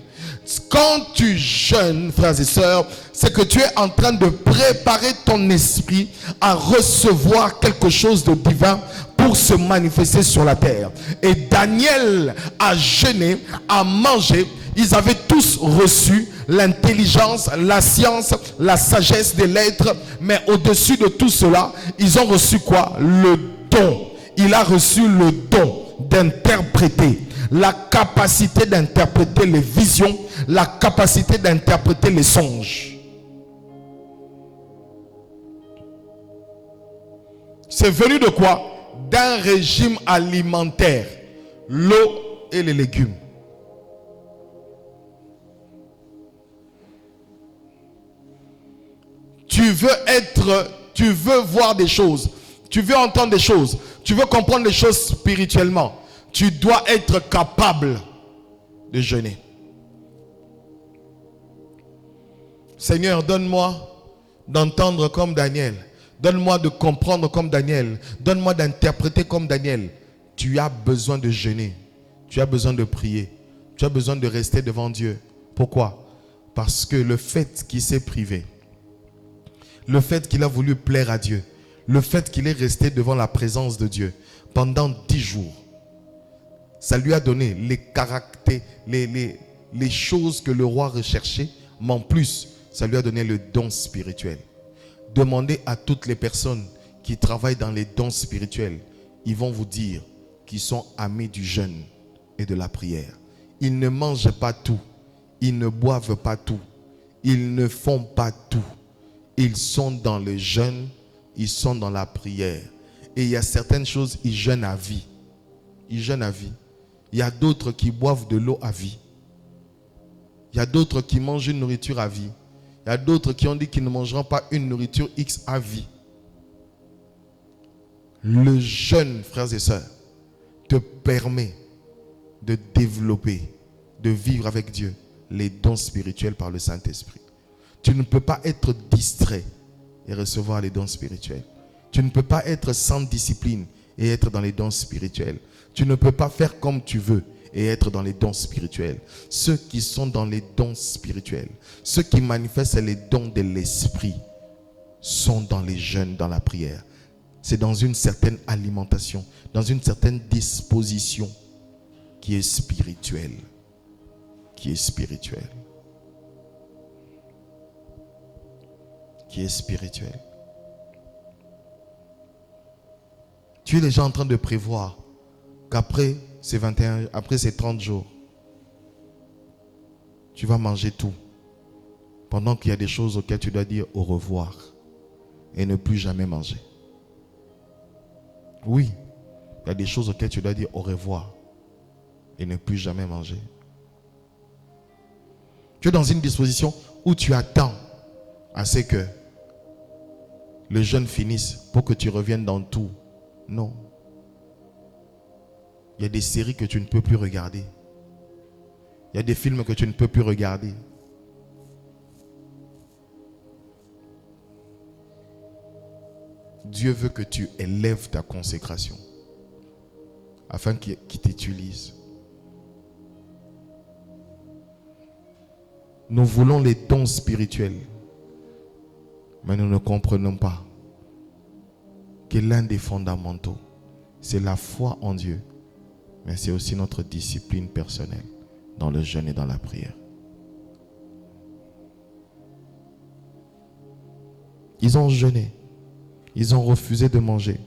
Quand tu jeûnes, frères et sœurs, c'est que tu es en train de préparer ton esprit à recevoir quelque chose de divin pour se manifester sur la terre. Et Daniel a jeûné, a mangé. Ils avaient tous reçu l'intelligence, la science, la sagesse des lettres. Mais au-dessus de tout cela, ils ont reçu quoi? Le don. Il a reçu le don d'interpréter, la capacité d'interpréter les visions, la capacité d'interpréter les songes. C'est venu de quoi? D'un régime alimentaire, l'eau et les légumes. Tu veux voir des choses, tu veux entendre des choses, tu veux comprendre des choses spirituellement. Tu dois être capable de jeûner. Seigneur, donne-moi d'entendre comme Daniel. Donne-moi de comprendre comme Daniel. Donne-moi d'interpréter comme Daniel. Tu as besoin de jeûner. Tu as besoin de prier. Tu as besoin de rester devant Dieu. Pourquoi? Parce que le fait qu'il s'est privé, le fait qu'il a voulu plaire à Dieu, le fait qu'il est resté devant la présence de Dieu pendant 10 jours, ça lui a donné les caractères, les choses que le roi recherchait, mais en plus, ça lui a donné le don spirituel. Demandez à toutes les personnes qui travaillent dans les dons spirituels, ils vont vous dire qu'ils sont amis du jeûne et de la prière. Ils ne mangent pas tout, ils ne boivent pas tout, ils ne font pas tout. Ils sont dans le jeûne, ils sont dans la prière. Et il y a certaines choses, ils jeûnent à vie. Ils jeûnent à vie. Il y a d'autres qui boivent de l'eau à vie. Il y a d'autres qui mangent une nourriture à vie. Il y a d'autres qui ont dit qu'ils ne mangeront pas une nourriture X à vie. Le jeûne, frères et sœurs, te permet de développer, de vivre avec Dieu les dons spirituels par le Saint-Esprit. Tu ne peux pas être distrait et recevoir les dons spirituels. Tu ne peux pas être sans discipline et être dans les dons spirituels. Tu ne peux pas faire comme tu veux et être dans les dons spirituels. Ceux qui sont dans les dons spirituels, ceux qui manifestent les dons de l'esprit, sont dans les jeûnes, dans la prière. C'est dans une certaine alimentation, dans une certaine disposition qui est spirituelle. Qui est spirituelle. Qui est spirituelle. Tu es déjà en train de prévoir qu'après ces 21, après ces 30 jours, tu vas manger tout. Pendant qu'il y a des choses auxquelles tu dois dire au revoir et ne plus jamais manger. Oui, il y a des choses auxquelles tu dois dire au revoir et ne plus jamais manger. Tu es dans une disposition où tu attends à ce que le jeûne finisse pour que tu reviennes dans tout. Non. Il y a des séries que tu ne peux plus regarder. Il y a des films que tu ne peux plus regarder. Dieu veut que tu élèves ta consécration afin qu'il t'utilise. Nous voulons les dons spirituels, mais nous ne comprenons pas que l'un des fondamentaux, c'est la foi en Dieu, mais c'est aussi notre discipline personnelle dans le jeûne et dans la prière. Ils ont jeûné, ils ont refusé de manger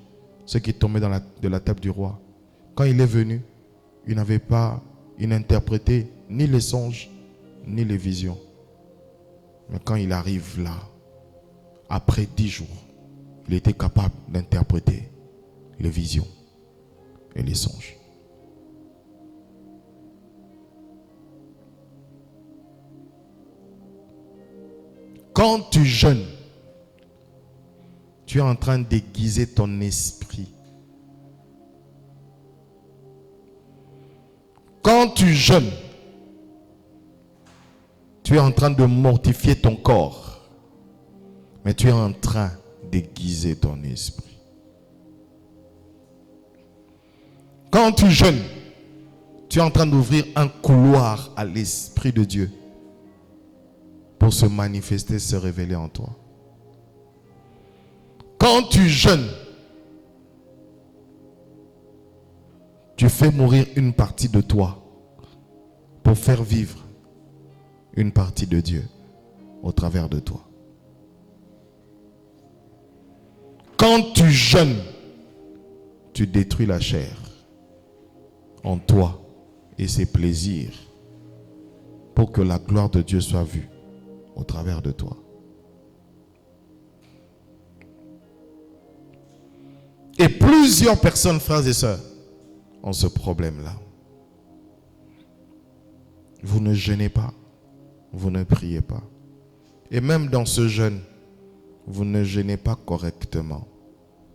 ce qui tombait de la table du roi. Quand il est venu, il n'interprétait ni les songes, ni les visions. Mais quand il arrive là, après 10 jours, il était capable d'interpréter les visions et les songes. Quand tu jeûnes, tu es en train d'aiguiser ton esprit. Quand tu jeûnes, tu es en train de mortifier ton corps, mais tu es en train d'aiguiser ton esprit. Quand tu jeûnes, tu es en train d'ouvrir un couloir à l'Esprit de Dieu pour se manifester, se révéler en toi. Quand tu jeûnes, tu fais mourir une partie de toi pour faire vivre une partie de Dieu au travers de toi. Quand tu jeûnes, tu détruis la chair en toi et ses plaisirs pour que la gloire de Dieu soit vue au travers de toi. Et plusieurs personnes, frères et sœurs, ont ce problème-là. Vous ne jeûnez pas, vous ne priez pas. Et même dans ce jeûne, vous ne jeûnez pas correctement.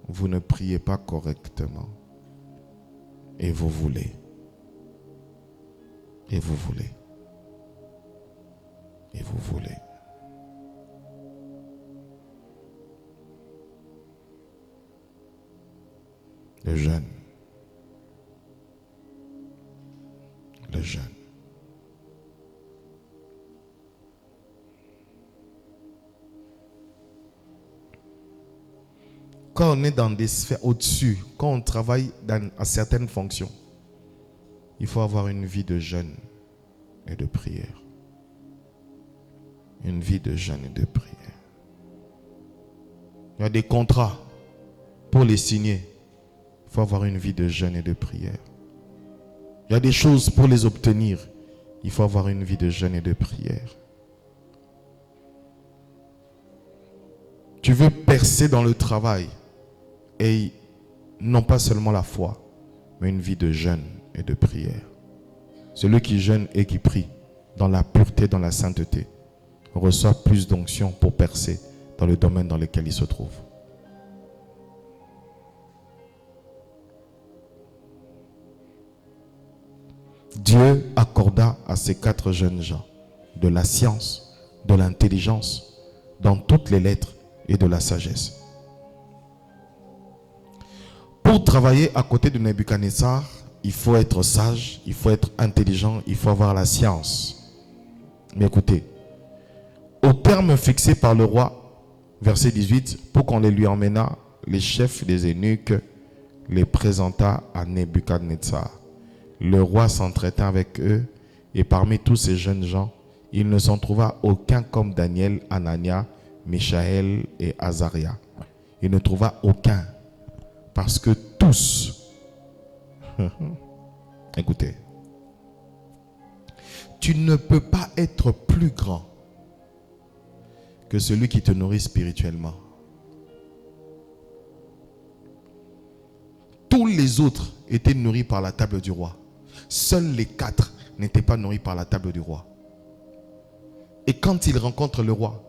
Vous ne priez pas correctement. Et vous voulez. Et vous voulez. Et vous voulez. Le jeûne. Le jeûne. Quand on est dans des sphères au-dessus, quand on travaille à certaines fonctions, il faut avoir une vie de jeûne et de prière. Une vie de jeûne et de prière. Il y a des contrats. Pour les signer, il faut avoir une vie de jeûne et de prière. Il y a des choses pour les obtenir. Il faut avoir une vie de jeûne et de prière. Tu veux percer dans le travail et non pas seulement la foi, mais une vie de jeûne et de prière. Celui qui jeûne et qui prie dans la pureté, dans la sainteté, reçoit plus d'onction pour percer dans le domaine dans lequel il se trouve. Dieu accorda à ces 4 jeunes gens de la science, de l'intelligence, dans toutes les lettres et de la sagesse. Pour travailler à côté de Nebuchadnezzar, il faut être sage, il faut être intelligent, il faut avoir la science. Mais écoutez, au terme fixé par le roi, verset 18, pour qu'on les lui emmena, les chefs des eunuques les présenta à Nebuchadnezzar. Le roi s'entretint avec eux, et parmi tous ces jeunes gens, il ne s'en trouva aucun comme Daniel, Anania, Michaël et Azaria. Il ne trouva aucun, parce que tous, écoutez, tu ne peux pas être plus grand que celui qui te nourrit spirituellement. Tous les autres étaient nourris par la table du roi. Seuls les 4 n'étaient pas nourris par la table du roi. Et quand ils rencontrent le roi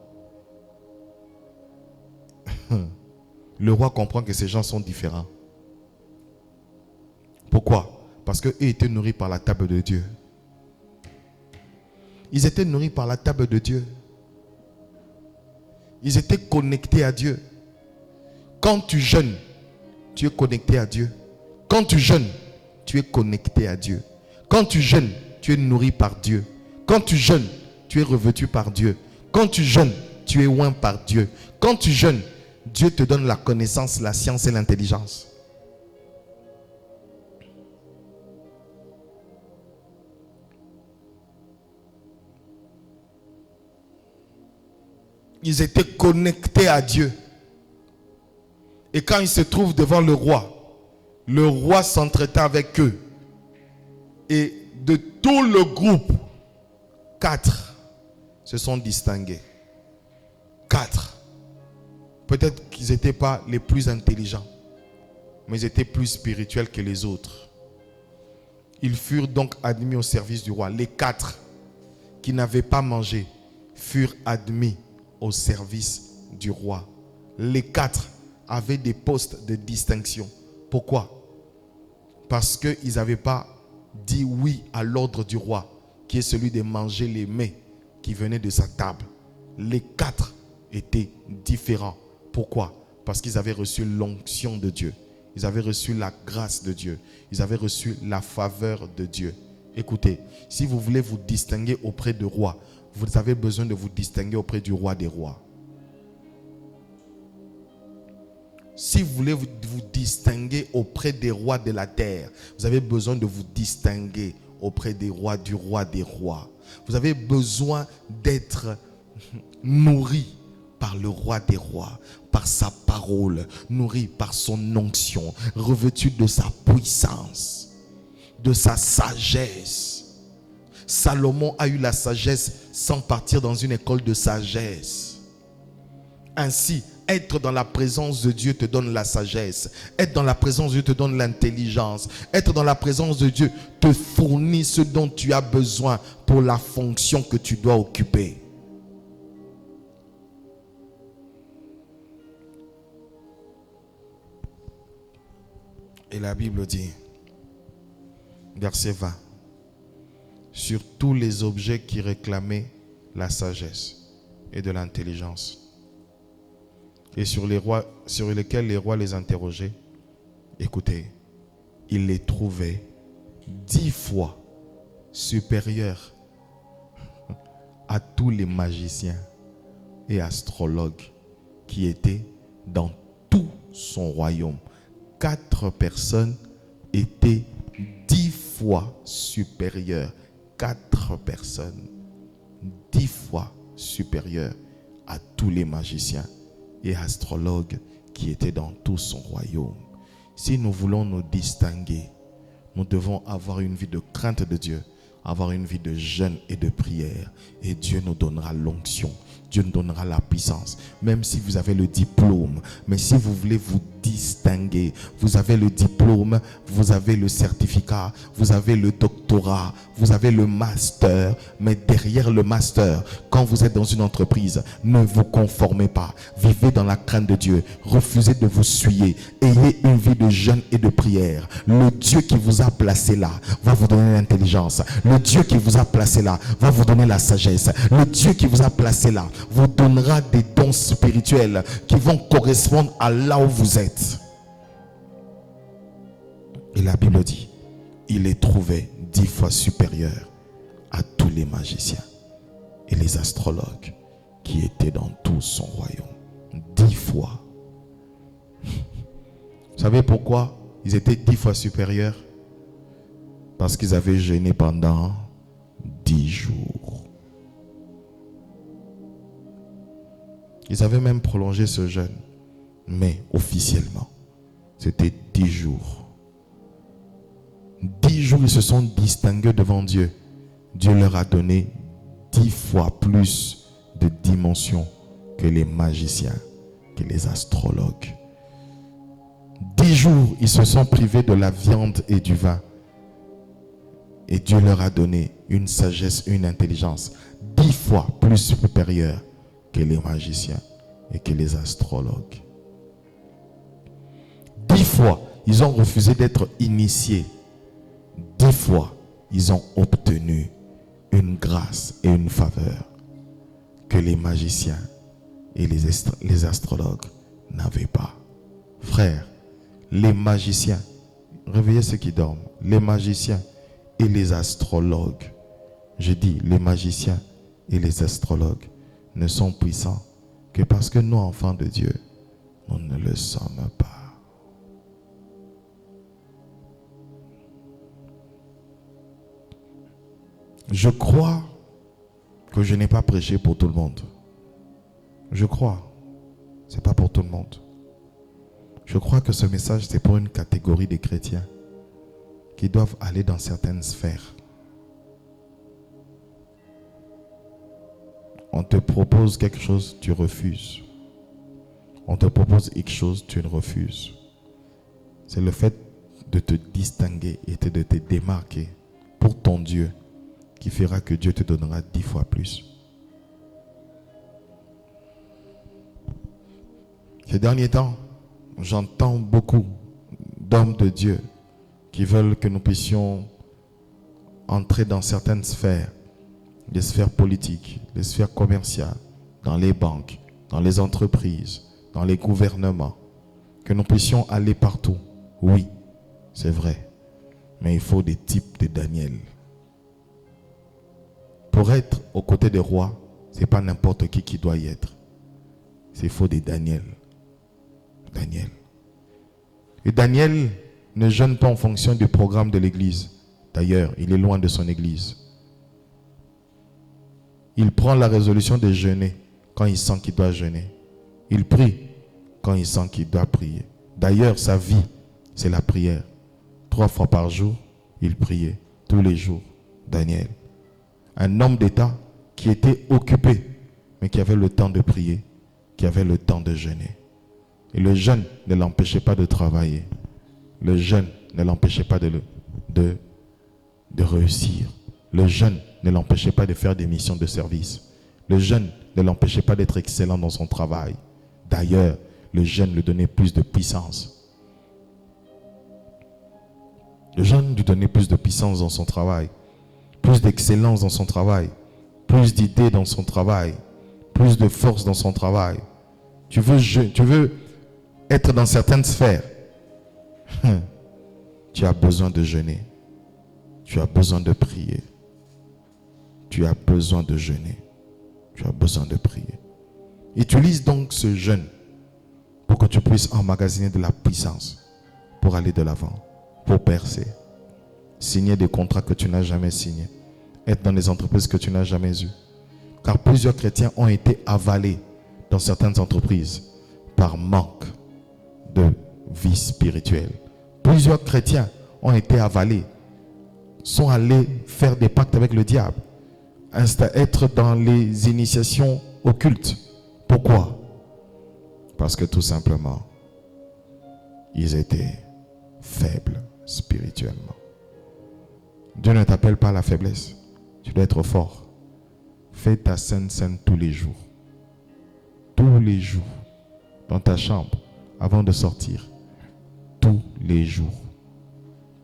comprend que ces gens sont différents. Pourquoi? Parce qu'eux étaient nourris par la table de Dieu. Ils étaient nourris par la table de Dieu. Ils étaient connectés à Dieu. Quand tu jeûnes, tu es connecté à Dieu. Quand tu jeûnes, tu es connecté à Dieu. Quand tu jeûnes, tu es nourri par Dieu. Quand tu jeûnes, tu es revêtu par Dieu. Quand tu jeûnes, tu es oint par Dieu. Quand tu jeûnes, Dieu te donne la connaissance, la science et l'intelligence. Ils étaient connectés à Dieu. Et quand ils se trouvent devant le roi s'entretint avec eux. Et de tout le groupe, 4 se sont distingués. 4. Peut-être qu'ils n'étaient pas les plus intelligents, mais ils étaient plus spirituels que les autres. Ils furent donc admis au service du roi. Les 4 qui n'avaient pas mangé furent admis au service du roi. Les 4 avaient des postes de distinction. Pourquoi? Parce qu'ils n'avaient pas dit oui à l'ordre du roi, qui est celui de manger les mets qui venaient de sa table. Les 4 étaient différents. Pourquoi? Parce qu'ils avaient reçu l'onction de Dieu. Ils avaient reçu la grâce de Dieu. Ils avaient reçu la faveur de Dieu. Écoutez, si vous voulez vous distinguer auprès du roi, vous avez besoin de vous distinguer auprès du roi des rois. Si vous voulez vous distinguer auprès des rois de la terre, vous avez besoin de vous distinguer auprès du roi des rois. Vous avez besoin d'être nourri par le roi des rois, par sa parole, nourri par son onction, revêtu de sa puissance, de sa sagesse. Salomon a eu la sagesse sans partir dans une école de sagesse. Ainsi, être dans la présence de Dieu te donne la sagesse. Être dans la présence de Dieu te donne l'intelligence. Être dans la présence de Dieu te fournit ce dont tu as besoin pour la fonction que tu dois occuper. Et la Bible dit, verset 20, sur tous les objets qui réclamaient la sagesse et de l'intelligence, et sur lesquels les rois les interrogeaient, écoutez, ils les trouvaient 10 fois supérieurs à tous les magiciens et astrologues qui étaient dans tout son royaume. 4 personnes étaient 10 fois supérieures. 4 personnes 10 fois supérieures à tous les magiciens et astrologues qui étaient dans tout son royaume. Si nous voulons nous distinguer, nous devons avoir une vie de crainte de Dieu, avoir une vie de jeûne et de prière, et Dieu nous donnera l'onction, Dieu nous donnera la puissance. Même si vous avez le diplôme, mais si vous voulez vous distinguer, vous avez le diplôme, vous avez le certificat, vous avez le doctorat, vous avez le master, mais derrière le master, quand vous êtes dans une entreprise, ne vous conformez pas, vivez dans la crainte de Dieu, refusez de vous souiller, ayez une vie de jeûne et de prière. Le Dieu qui vous a placé là va vous donner l'intelligence, le Dieu qui vous a placé là va vous donner la sagesse, le Dieu qui vous a placé là vous donnera des dons spirituels qui vont correspondre à là où vous êtes. Et la Bible dit, il les trouvait 10 fois supérieurs à tous les magiciens et les astrologues qui étaient dans tout son royaume. 10 fois. Vous savez pourquoi ils étaient 10 fois supérieurs? Parce qu'ils avaient jeûné pendant 10 jours. Ils avaient même prolongé ce jeûne, mais officiellement, c'était 10 jours. 10 jours, ils se sont distingués devant Dieu. Dieu leur a donné 10 fois plus de dimensions que les magiciens, que les astrologues. 10 jours, ils se sont privés de la viande et du vin. Et Dieu leur a donné une sagesse, une intelligence 10 fois plus supérieure que les magiciens et que les astrologues. 10 fois, ils ont refusé d'être initiés. 10 fois, ils ont obtenu une grâce et une faveur que les magiciens et les astrologues n'avaient pas. Frères, les magiciens, réveillez ceux qui dorment, les magiciens et les astrologues, je dis les magiciens et les astrologues ne sont puissants que parce que nous, enfants de Dieu, nous ne le sommes pas. Je crois que je n'ai pas prêché pour tout le monde. Je crois. Ce n'est pas pour tout le monde. Je crois que ce message, c'est pour une catégorie de chrétiens qui doivent aller dans certaines sphères. On te propose quelque chose, tu refuses. On te propose quelque chose, tu refuses. C'est le fait de te distinguer et de te démarquer pour ton Dieu qui fera que Dieu te donnera 10 fois plus. Ces derniers temps, j'entends beaucoup d'hommes de Dieu qui veulent que nous puissions entrer dans certaines sphères, les sphères politiques, les sphères commerciales, dans les banques, dans les entreprises, dans les gouvernements, que nous puissions aller partout. Oui, c'est vrai, mais il faut des types de Daniel. pour être aux côtés des rois, ce n'est pas n'importe qui doit y être. C'est faux de Daniel. Daniel. Et Daniel ne jeûne pas en fonction du programme de l'église. D'ailleurs, il est loin de son église. Il prend la résolution de jeûner quand il sent qu'il doit jeûner. Il prie quand il sent qu'il doit prier. D'ailleurs, sa vie, c'est la prière. 3 fois par jour, il priait. Tous les jours. Daniel. Un homme d'État qui était occupé, mais qui avait le temps de prier, qui avait le temps de jeûner. Et le jeûne ne l'empêchait pas de travailler. Le jeûne ne l'empêchait pas de réussir. Le jeûne ne l'empêchait pas de faire des missions de service. Le jeûne ne l'empêchait pas d'être excellent dans son travail. D'ailleurs, le jeûne lui donnait plus de puissance. Le jeûne lui donnait plus de puissance dans son travail, plus d'excellence dans son travail, plus d'idées dans son travail, plus de force dans son travail. Tu veux être dans certaines sphères. Tu as besoin de jeûner. Tu as besoin de prier. Tu as besoin de jeûner. Tu as besoin de prier. Utilise donc ce jeûne pour que tu puisses emmagasiner de la puissance pour aller de l'avant, pour percer. Signer des contrats que tu n'as jamais signés. Être dans des entreprises que tu n'as jamais eues. Car plusieurs chrétiens ont été avalés dans certaines entreprises par manque de vie spirituelle. Plusieurs chrétiens ont été avalés, sont allés faire des pactes avec le diable, être dans les initiations occultes. Pourquoi? Parce que tout simplement, ils étaient faibles spirituellement. Dieu ne t'appelle pas à la faiblesse. Tu dois être fort. Fais ta sainte scène tous les jours. Tous les jours. Dans ta chambre, avant de sortir. Tous les jours.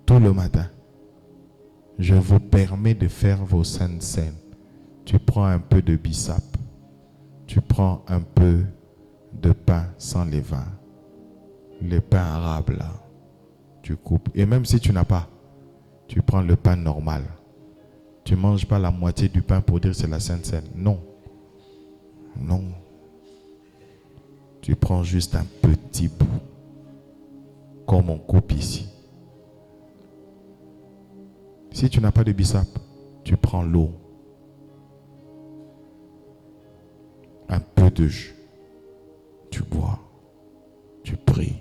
Tout le matin. Je vous permets de faire vos saintes scènes. Tu prends un peu de bissap. Tu prends un peu de pain sans levain. Le pain arabe là. Tu coupes. Et même si tu n'as pas, tu prends le pain normal. Tu ne manges pas la moitié du pain pour dire que c'est la Sainte Seine. Non. Non. Tu prends juste un petit bout. Comme on coupe ici. Si tu n'as pas de bissap, tu prends l'eau. Un peu de jus. Tu bois. Tu pries.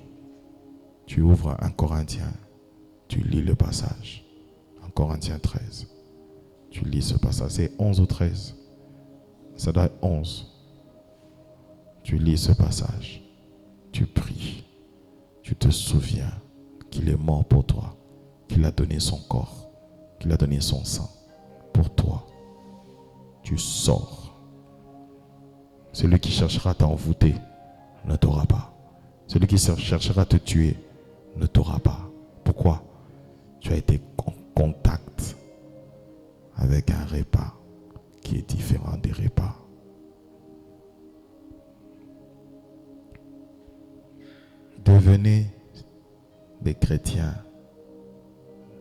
Tu ouvres un Corinthien. Tu lis le passage. En Corinthiens 13. Tu lis ce passage. C'est 11 ou 13. Ça doit être 11. Tu lis ce passage. Tu pries. Tu te souviens qu'il est mort pour toi. Qu'il a donné son corps. Qu'il a donné son sang pour toi. Tu sors. Celui qui cherchera à t'envoûter ne t'aura pas. Celui qui cherchera à te tuer ne t'aura pas. Pourquoi? Tu as été en contact avec un repas qui est différent des repas. Devenez des chrétiens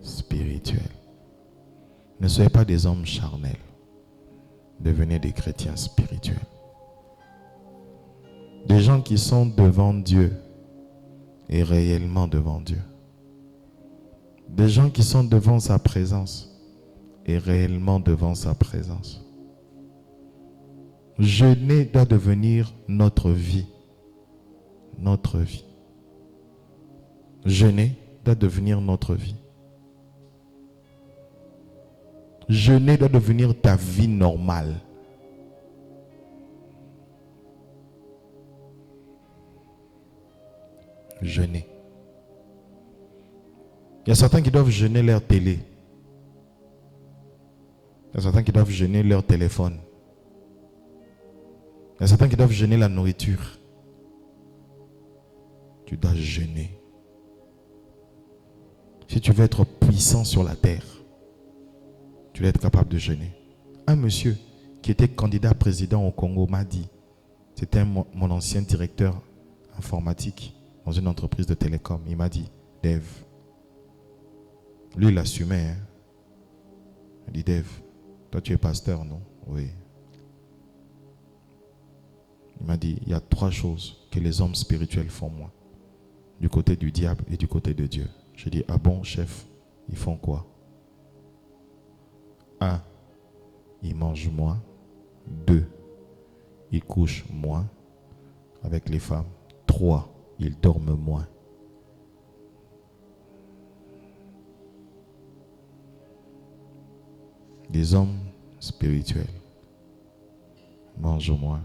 spirituels. Ne soyez pas des hommes charnels. Devenez des chrétiens spirituels. Des gens qui sont devant Dieu et réellement devant Dieu. Des gens qui sont devant sa présence et réellement devant sa présence. Jeûner doit devenir notre vie. Notre vie. Jeûner doit devenir notre vie. Jeûner doit devenir ta vie normale. Jeûner. Il y a certains qui doivent jeûner leur télé. Il y a certains qui doivent jeûner leur téléphone. Il y a certains qui doivent jeûner la nourriture. Tu dois jeûner. Si tu veux être puissant sur la terre, tu dois être capable de jeûner. Un monsieur qui était candidat président au Congo m'a dit, c'était mon ancien directeur informatique dans une entreprise de télécom. Il m'a dit, Dave, lui il assumait. Il dit, Dave, Toi, tu es pasteur, non? Oui. Il m'a dit, il y a 3 choses que les hommes spirituels font moins. Du côté du diable et du côté de Dieu. J'ai dit, ah bon, chef, ils font quoi? 1, ils mangent moins. 2, ils couchent moins avec les femmes. 3, ils dorment moins. Les hommes spirituels mangent moins.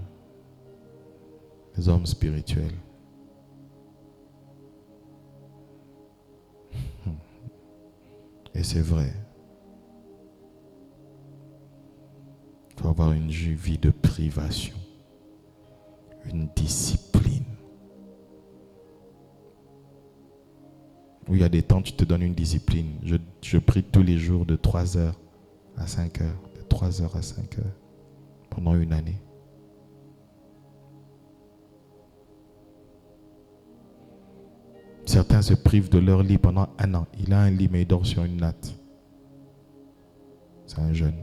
Les hommes spirituels et c'est vrai. Il faut avoir une vie de privation, une discipline. Où il y a des temps, tu te donnes une discipline. Je prie tous les jours de 3h à 5h, de 3h à 5h, pendant une année. Certains se privent de leur lit pendant 1 an. Il a un lit, mais il dort sur une natte. C'est un jeune.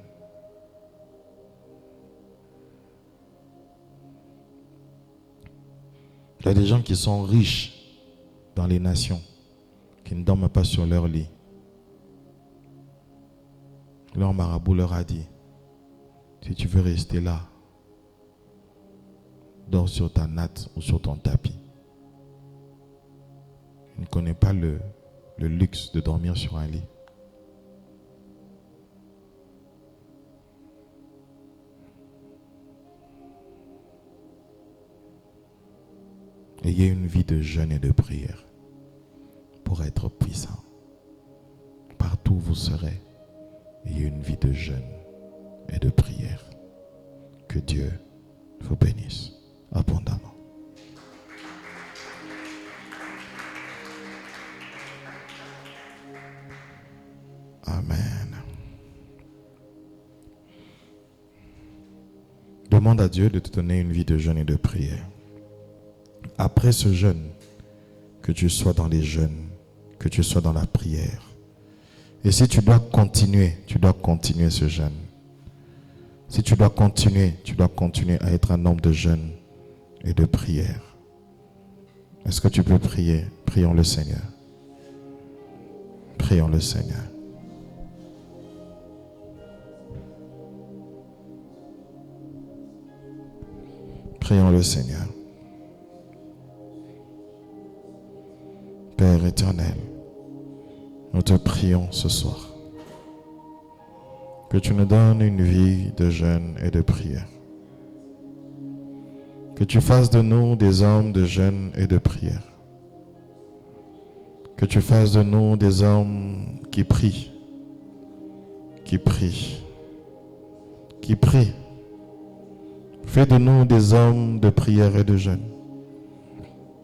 Il y a des gens qui sont riches dans les nations, qui ne dorment pas sur leur lit. Leur marabout leur a dit, si tu veux rester là, dors sur ta natte ou sur ton tapis. Il ne connaît pas le luxe de dormir sur un lit. Ayez une vie de jeûne et de prière pour être puissant. Partout où vous serez, ayez une vie de jeûne et de prière. Que Dieu vous bénisse abondamment. Amen. Demande à Dieu de te donner une vie de jeûne et de prière. Après ce jeûne, que tu sois dans les jeûnes, que tu sois dans la prière. Et si tu dois continuer ce jeûne. Si tu dois continuer à être un homme de jeûne et de prière. Est-ce que tu peux prier? Prions le Seigneur. Prions le Seigneur. Prions le Seigneur. Père éternel, nous te prions ce soir que tu nous donnes une vie de jeûne et de prière. Que tu fasses de nous des hommes de jeûne et de prière. Que tu fasses de nous des hommes qui prient. Fais de nous des hommes de prière et de jeûne,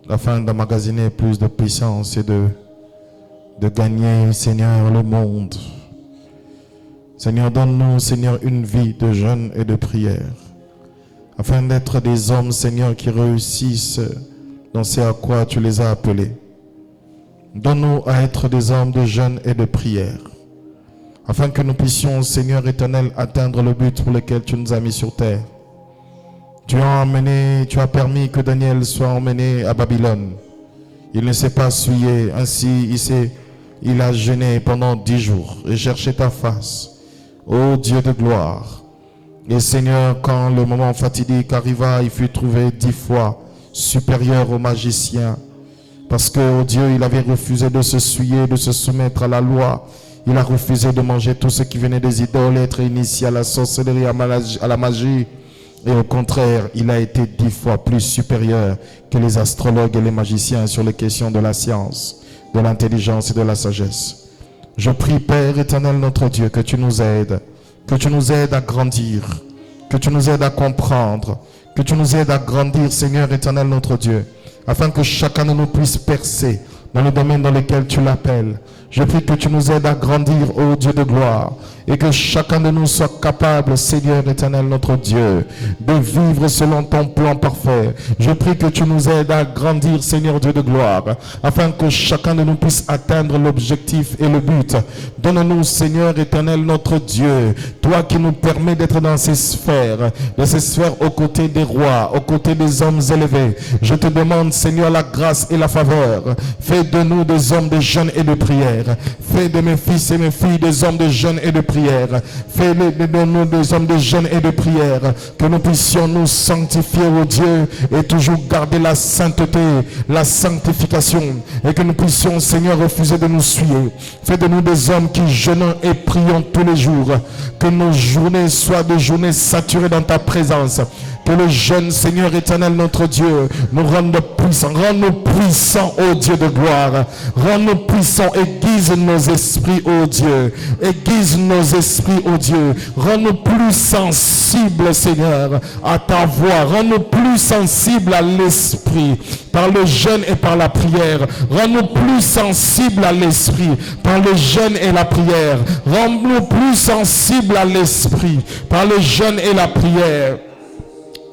afin d'emmagasiner plus de puissance et de gagner, Seigneur, le monde. Seigneur, donne-nous, Seigneur, une vie de jeûne et de prière, afin d'être des hommes, Seigneur, qui réussissent dans ce à quoi tu les as appelés. Donne-nous à être des hommes de jeûne et de prière, afin que nous puissions, Seigneur éternel, atteindre le but pour lequel tu nous as mis sur terre. Tu as permis que Daniel soit emmené à Babylone. Il ne s'est pas souillé, ainsi il a jeûné pendant 10 jours et cherché ta face, ô Dieu de gloire. Et Seigneur, quand le moment fatidique arriva, il fut trouvé 10 fois supérieur au magicien, parce que, ô Dieu, il avait refusé de se souiller, de se soumettre à la loi. Il a refusé de manger tout ce qui venait des idoles, être initié à la sorcellerie, à la magie. Et au contraire, il a été 10 fois plus supérieur que les astrologues et les magiciens sur les questions de la science, de l'intelligence et de la sagesse. Je prie, Père éternel, notre Dieu, que tu nous aides à grandir, que tu nous aides à comprendre, que tu nous aides à grandir, Seigneur éternel, notre Dieu, afin que chacun de nous puisse percer dans le domaine dans lequel tu l'appelles. Je prie que tu nous aides à grandir, ô Dieu de gloire, et que chacun de nous soit capable, Seigneur éternel, notre Dieu, de vivre selon ton plan parfait. Je prie que tu nous aides à grandir, Seigneur Dieu de gloire, afin que chacun de nous puisse atteindre l'objectif et le but. Donne-nous, Seigneur éternel, notre Dieu, toi qui nous permets d'être dans ces sphères aux côtés des rois, aux côtés des hommes élevés. Je te demande, Seigneur, la grâce et la faveur. Fais de nous des hommes de jeûne et de prière. Fais de mes fils et mes filles des hommes de jeûne et de prière. Fais de nous des hommes de jeûne et de prière. Que nous puissions nous sanctifier au Dieu et toujours garder la sainteté, la sanctification. Et que nous puissions, Seigneur, refuser de nous suivre. Fais de nous des hommes qui jeûnent et prions tous les jours. Que nos journées soient des journées saturées dans ta présence. Que le jeune Seigneur éternel, notre Dieu, nous rende puissants. Rends-nous puissants, ô Dieu de gloire. Rends-nous puissants, aiguise nos esprits, ô Dieu. Aiguise nos esprits, ô Dieu. Rends-nous plus sensibles, Seigneur, à ta voix. Rends-nous plus sensibles à l'esprit, par le jeûne et par la prière. Rends-nous plus sensibles à l'esprit, par le jeûne et la prière. Rends-nous plus sensibles à l'esprit, par le jeûne et la prière.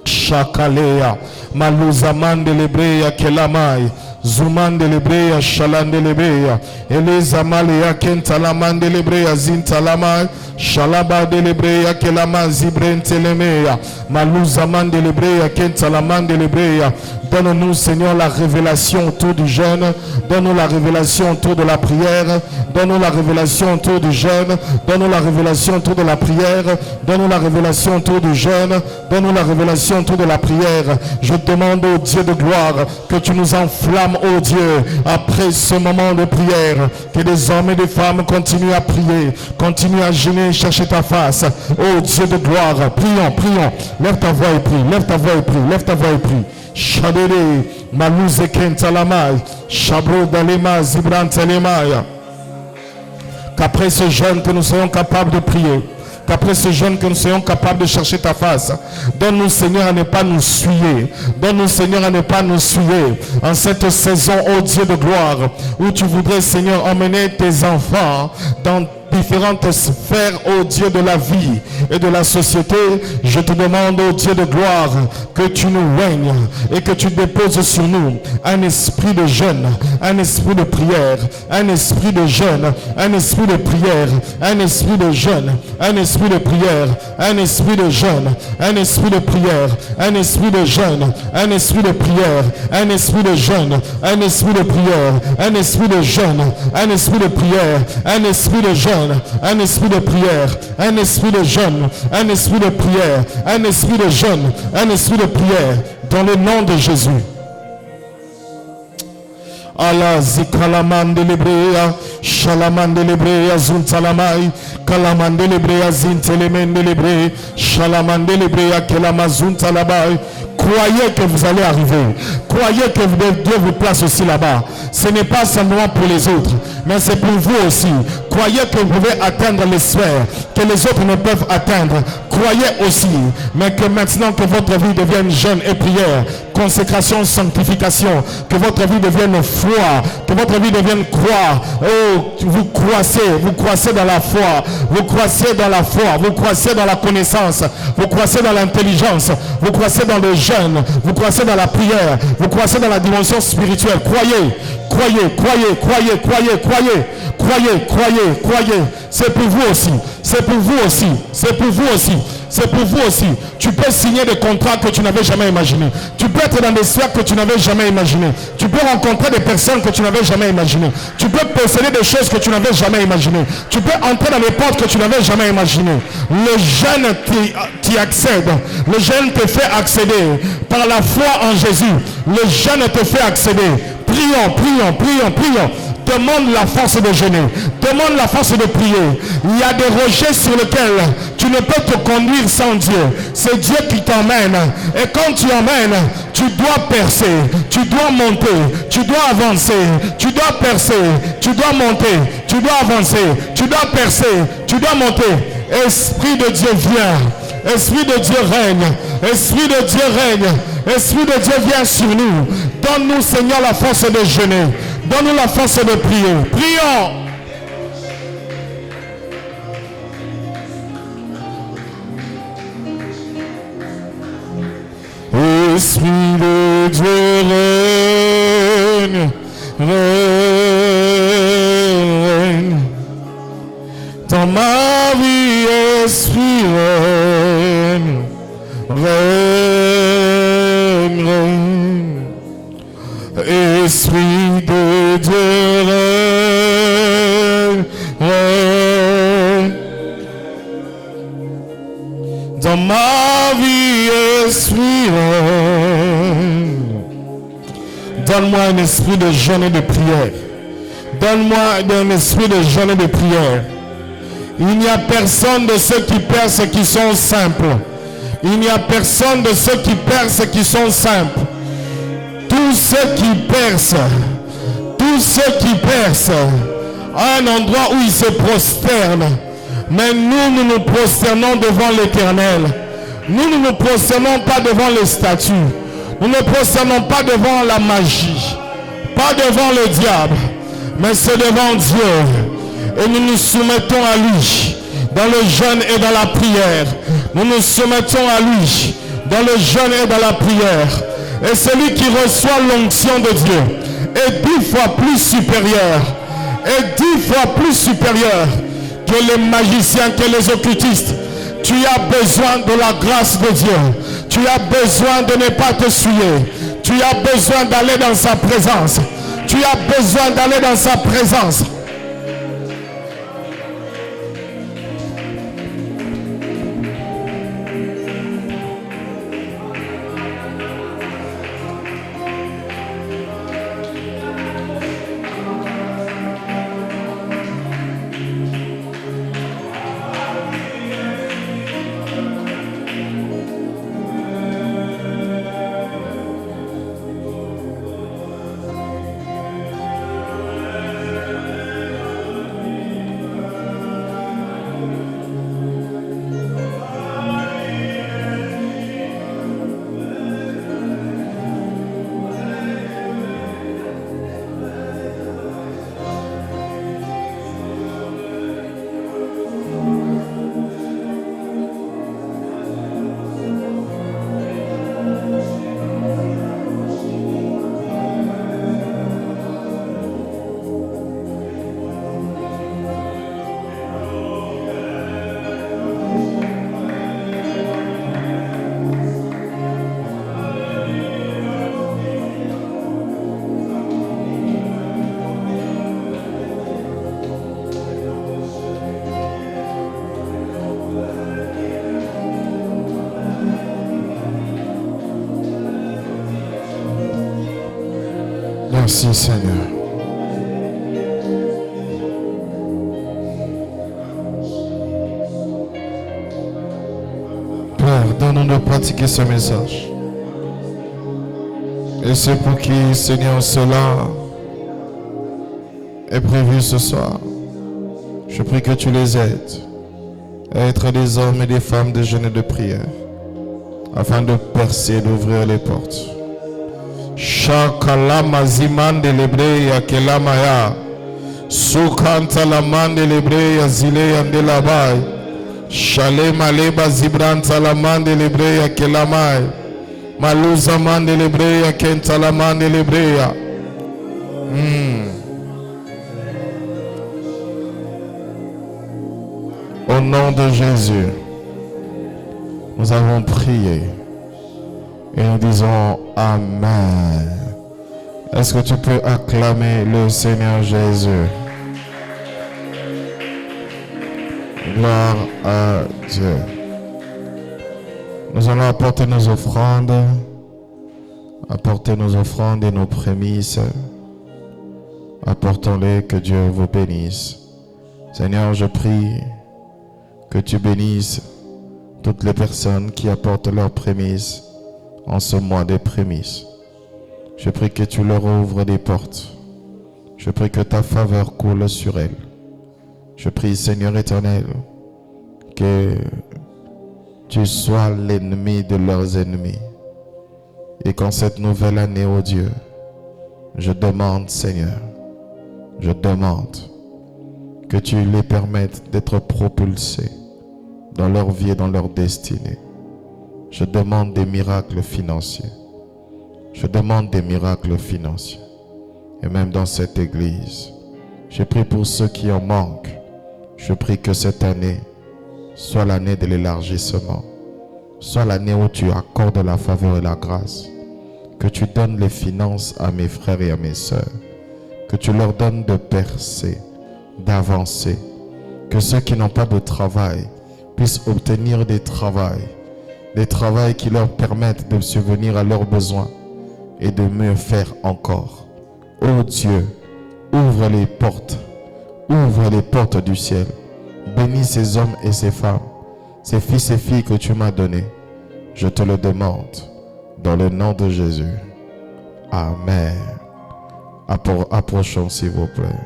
Shakalea, Maluzaman de l'Ebrea Kelamai, Zuman de l'Ebrea, Shalan de l'Ebrea, Eleza Malea Kentalaman de l'Ebrea, Zintalamai, Shalaba de l'Ebrea Kelama, Zibren Telemea, Maluzaman de l'Ebrea, Kentalaman de l'Ebrea. Donne-nous, Seigneur, la révélation autour du jeûne. Donne-nous la révélation autour de la prière. Donne-nous la révélation autour du jeûne. Donne-nous la révélation autour de la prière. Donne-nous la révélation autour du jeûne. Donne-nous la révélation autour de la prière. Je demande au Dieu de gloire que tu nous enflammes, ô Dieu, après ce moment de prière. Que des hommes et des femmes continuent à prier, continuent à jeûner, chercher ta face. Ô Dieu de gloire, prions, prions. Lève ta voix et prie, lève ta voix et prie, lève ta voix et prie. Shadere, Malouze Kentalamai, Chabro Dalema, Zibran Telemaya. Qu'après ce jeûne que nous soyons capables de prier, qu'après ce jeûne que nous soyons capables de chercher ta face. Donne-nous, Seigneur, à ne pas nous suyer. Donne-nous, Seigneur, à ne pas nous suyer. En cette saison, ô Dieu de gloire, où tu voudrais, Seigneur, emmener tes enfants dans différentes sphères, ô Dieu de la vie et de la société, je te demande, ô Dieu de gloire, que tu nous règnes et que tu déposes sur nous un esprit de jeûne, un esprit de prière, un esprit de jeûne, un esprit de prière, un esprit de jeûne, un esprit de prière, un esprit de jeûne, un esprit de prière, un esprit de jeûne, un esprit de prière, un esprit de jeûne, un esprit de prière, un esprit de jeûne, un esprit de prière, un esprit de jeûne, un esprit de prière, un esprit de jeûne, un esprit de prière, un esprit de jeûne, un esprit de prière, dans le nom de Jésus. Allah zikalaman de l'Ebrea, Shalaman de l'Ebrea, Zuntalamai, Kalaman de l'Ebrea, Zintelemen de l'Ebrea, Shalaman de l'Ebrea, Kelamazuntalabay. Croyez que vous allez arriver. Croyez que Dieu vous place aussi là-bas. Ce n'est pas seulement pour les autres, mais c'est pour vous aussi. Croyez que vous pouvez atteindre les sphères que les autres ne peuvent atteindre. Croyez aussi, mais que maintenant que votre vie devienne jeûne et prière, consécration, sanctification, que votre vie devienne foi, que votre vie devienne croix. Oh, vous croissez dans la foi, vous croissez dans la foi, vous croissez dans la connaissance, vous croissez dans l'intelligence, vous croissez dans le jeûne, vous croissez dans la prière, vous croissez dans la dimension spirituelle. Croyez, croyez, croyez, croyez, croyez, croyez, croyez, croyez, croyez. C'est pour vous aussi, c'est pour vous aussi, c'est pour vous aussi. C'est pour vous aussi. Tu peux signer des contrats que tu n'avais jamais imaginés. Tu peux être dans des sphères que tu n'avais jamais imaginées. Tu peux rencontrer des personnes que tu n'avais jamais imaginées. Tu peux posséder des choses que tu n'avais jamais imaginées. Tu peux entrer dans des portes que tu n'avais jamais imaginées. Le jeûne t'y accède. Le jeûne te fait accéder. Par la foi en Jésus, le jeûne te fait accéder. Prions, prions, prions, prions. Demande la force de jeûner. Demande la force de prier. Il y a des rochers sur lesquels tu ne peux te conduire sans Dieu. C'est Dieu qui t'emmène. Et quand tu emmènes, tu dois percer. Tu dois monter. Tu dois avancer. Tu dois percer. Tu dois monter. Tu dois avancer. Tu dois percer. Tu dois monter. Esprit de Dieu vient. Esprit de Dieu règne. Esprit de Dieu règne. Esprit de Dieu vient sur nous. Donne-nous, Seigneur, la force de jeûner. Donne-nous la force de prier. Prions. Esprit de Dieu règne, règne. Dans ma vie, Esprit règne, règne, règne. Esprit de Dieu règne, règne. Dans ma vie, Esprit règne. Donne-moi un esprit de jeûne et de prière. Donne-moi un esprit de jeûne et de prière. Il n'y a personne de ceux qui percent qui sont simples. Il n'y a personne de ceux qui percent qui sont simples. Tous ceux qui percent, à un endroit où ils se prosternent. Mais nous, nous nous prosternons devant l'Éternel. Nous ne nous prosternons pas devant les statues. Nous ne prosternons pas devant la magie. Pas devant le diable. Mais c'est devant Dieu. Et nous nous soumettons à lui dans le jeûne et dans la prière. Nous nous soumettons à lui dans le jeûne et dans la prière. Et celui qui reçoit l'onction de Dieu est 10 fois plus supérieur. Et 10 fois plus supérieur que les magiciens, que les occultistes. Tu as besoin de la grâce de Dieu. Tu as besoin de ne pas te souiller. Tu as besoin d'aller dans sa présence. Tu as besoin d'aller dans sa présence. Merci Seigneur. Père, donne-nous de pratiquer ce message. Et c'est pour qui, Seigneur, cela est prévu ce soir. Je prie que tu les aides à être des hommes et des femmes de jeûne et de prière, afin de percer et d'ouvrir les portes. Shakalama zimande lebreya kelamaya sukanta lamande lebreya zileya ndelabai shalema leba zibranta lamande lebreya kelamai maluza mande lebreya kenta lamande lebreya. Au nom de Jésus, nous avons prié. Et nous disons Amen. Est-ce que tu peux acclamer le Seigneur Jésus? Gloire à Dieu. Nous allons apporter nos offrandes. Apporter nos offrandes et nos prémices. Apportons-les, que Dieu vous bénisse. Seigneur, je prie que tu bénisses toutes les personnes qui apportent leurs prémices en ce mois des prémices. Je prie que tu leur ouvres des portes. Je prie que ta faveur coule sur elles. Je prie, Seigneur éternel, que tu sois l'ennemi de leurs ennemis. Et qu'en cette nouvelle année, ô Dieu, je demande, Seigneur, je demande que tu les permettes d'être propulsés dans leur vie et dans leur destinée. Je demande des miracles financiers. Je demande des miracles financiers. Et même dans cette église, je prie pour ceux qui en manquent. Je prie que cette année soit l'année de l'élargissement. Soit l'année où tu accordes la faveur et la grâce. Que tu donnes les finances à mes frères et à mes sœurs. Que tu leur donnes de percer, d'avancer. Que ceux qui n'ont pas de travail puissent obtenir des travails qui leur permettent de subvenir à leurs besoins et de mieux faire encore. Oh Dieu, ouvre les portes du ciel. Bénis ces hommes et ces femmes, ces fils et filles que tu m'as donnés. Je te le demande dans le nom de Jésus. Amen. Approchons s'il vous plaît.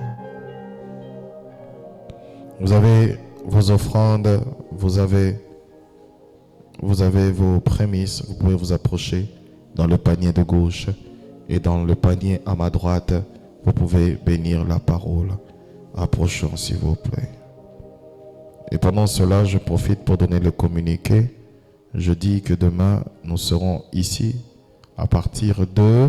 Vous avez vos offrandes, vous avez vos prémices. Vous pouvez vous approcher dans le panier de gauche et dans le panier à ma droite. Vous pouvez bénir la parole. Approchons s'il vous plaît. Et pendant cela, je profite pour donner le communiqué. Je dis que demain, nous serons ici à partir de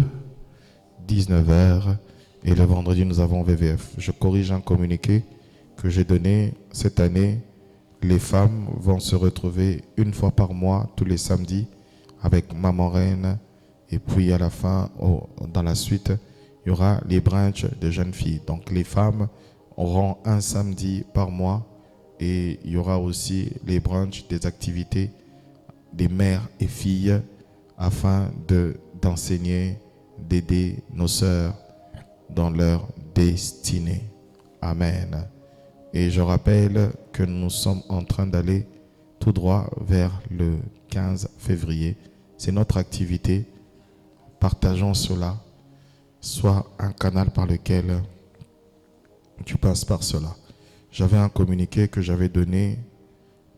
19h et le vendredi, nous avons VVF. Je corrige un communiqué que j'ai donné cette année. Les femmes vont se retrouver une fois par mois, tous les samedis, avec Maman Reine. Et puis à la fin, dans la suite, il y aura les brunchs de jeunes filles. Donc les femmes auront un samedi par mois et il y aura aussi les brunchs des activités des mères et filles afin d'enseigner, d'aider nos sœurs dans leur destinée. Amen. Et je rappelle que nous sommes en train d'aller tout droit vers le 15 février. C'est notre activité. Partageons cela. Soit un canal par lequel tu passes par cela. J'avais un communiqué que j'avais donné,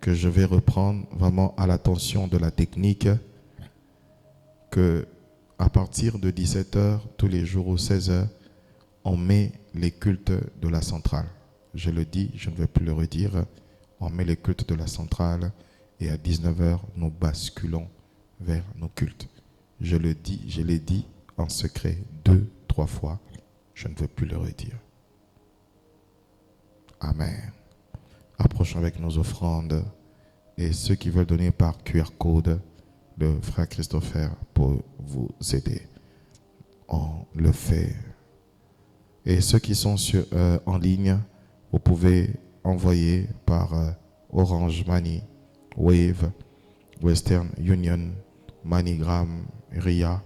que je vais reprendre vraiment à l'attention de la technique, que à partir de 17h, tous les jours ou 16h, on met les cultes de la centrale. Je le dis, je ne vais plus le redire. On met les cultes de la centrale et à 19h, nous basculons vers nos cultes. Je l'ai dit en secret 2-3 fois. Je ne veux plus le redire. Amen. Approchons avec nos offrandes et ceux qui veulent donner par QR code, le frère Christopher pour vous aider. On le fait. Et ceux qui sont en ligne, vous pouvez envoyer par Orange Money, Wave, Western Union, MoneyGram, RIA,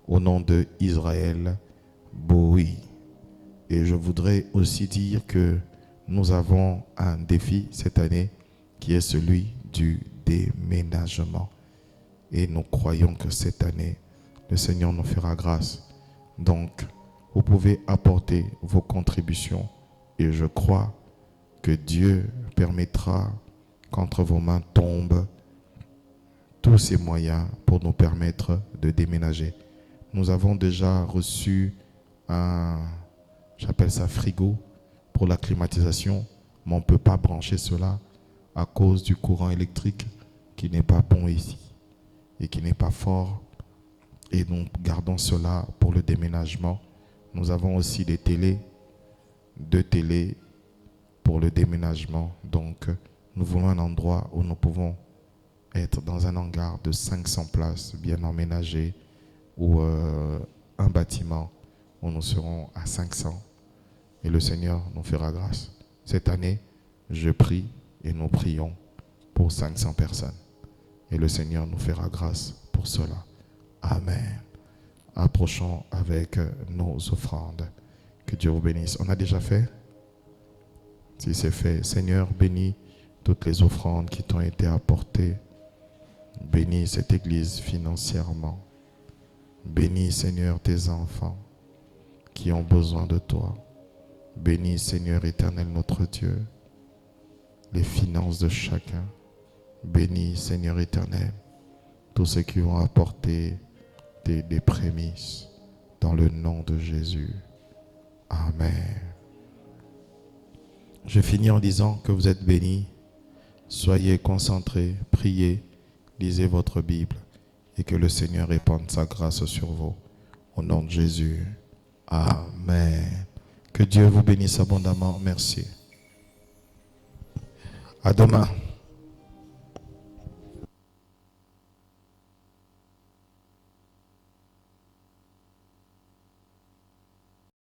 au nom de Israël Bowie. Et je voudrais aussi dire que nous avons un défi cette année qui est celui du déménagement. Et nous croyons que cette année, le Seigneur nous fera grâce. Donc, vous pouvez apporter vos contributions et je crois que Dieu permettra qu'entre vos mains tombent tous ces moyens pour nous permettre de déménager. Nous avons déjà reçu j'appelle ça frigo, pour la climatisation, mais on ne peut pas brancher cela à cause du courant électrique qui n'est pas bon ici et qui n'est pas fort. Et nous gardons cela pour le déménagement. Nous avons aussi des télés, 2 télés pour le déménagement. Donc, nous voulons un endroit où nous pouvons être dans un hangar de 500 places bien emménagé ou un bâtiment où nous serons à 500. Et le Seigneur nous fera grâce. Cette année, je prie et nous prions pour 500 personnes. Et le Seigneur nous fera grâce pour cela. Amen. Approchons avec nos offrandes. Que Dieu vous bénisse. On a déjà fait? Si c'est fait, Seigneur, bénis toutes les offrandes qui t'ont été apportées. Bénis cette église financièrement. Bénis, Seigneur, tes enfants qui ont besoin de toi. Bénis, Seigneur éternel, notre Dieu, les finances de chacun. Bénis, Seigneur éternel, tous ceux qui vont apporter des prémices dans le nom de Jésus. Amen. Je finis en disant que vous êtes bénis. Soyez concentrés, priez lisez votre Bible et que le Seigneur répande sa grâce sur vous. Au nom de Jésus. Amen. Que Dieu vous bénisse abondamment. Merci. À demain.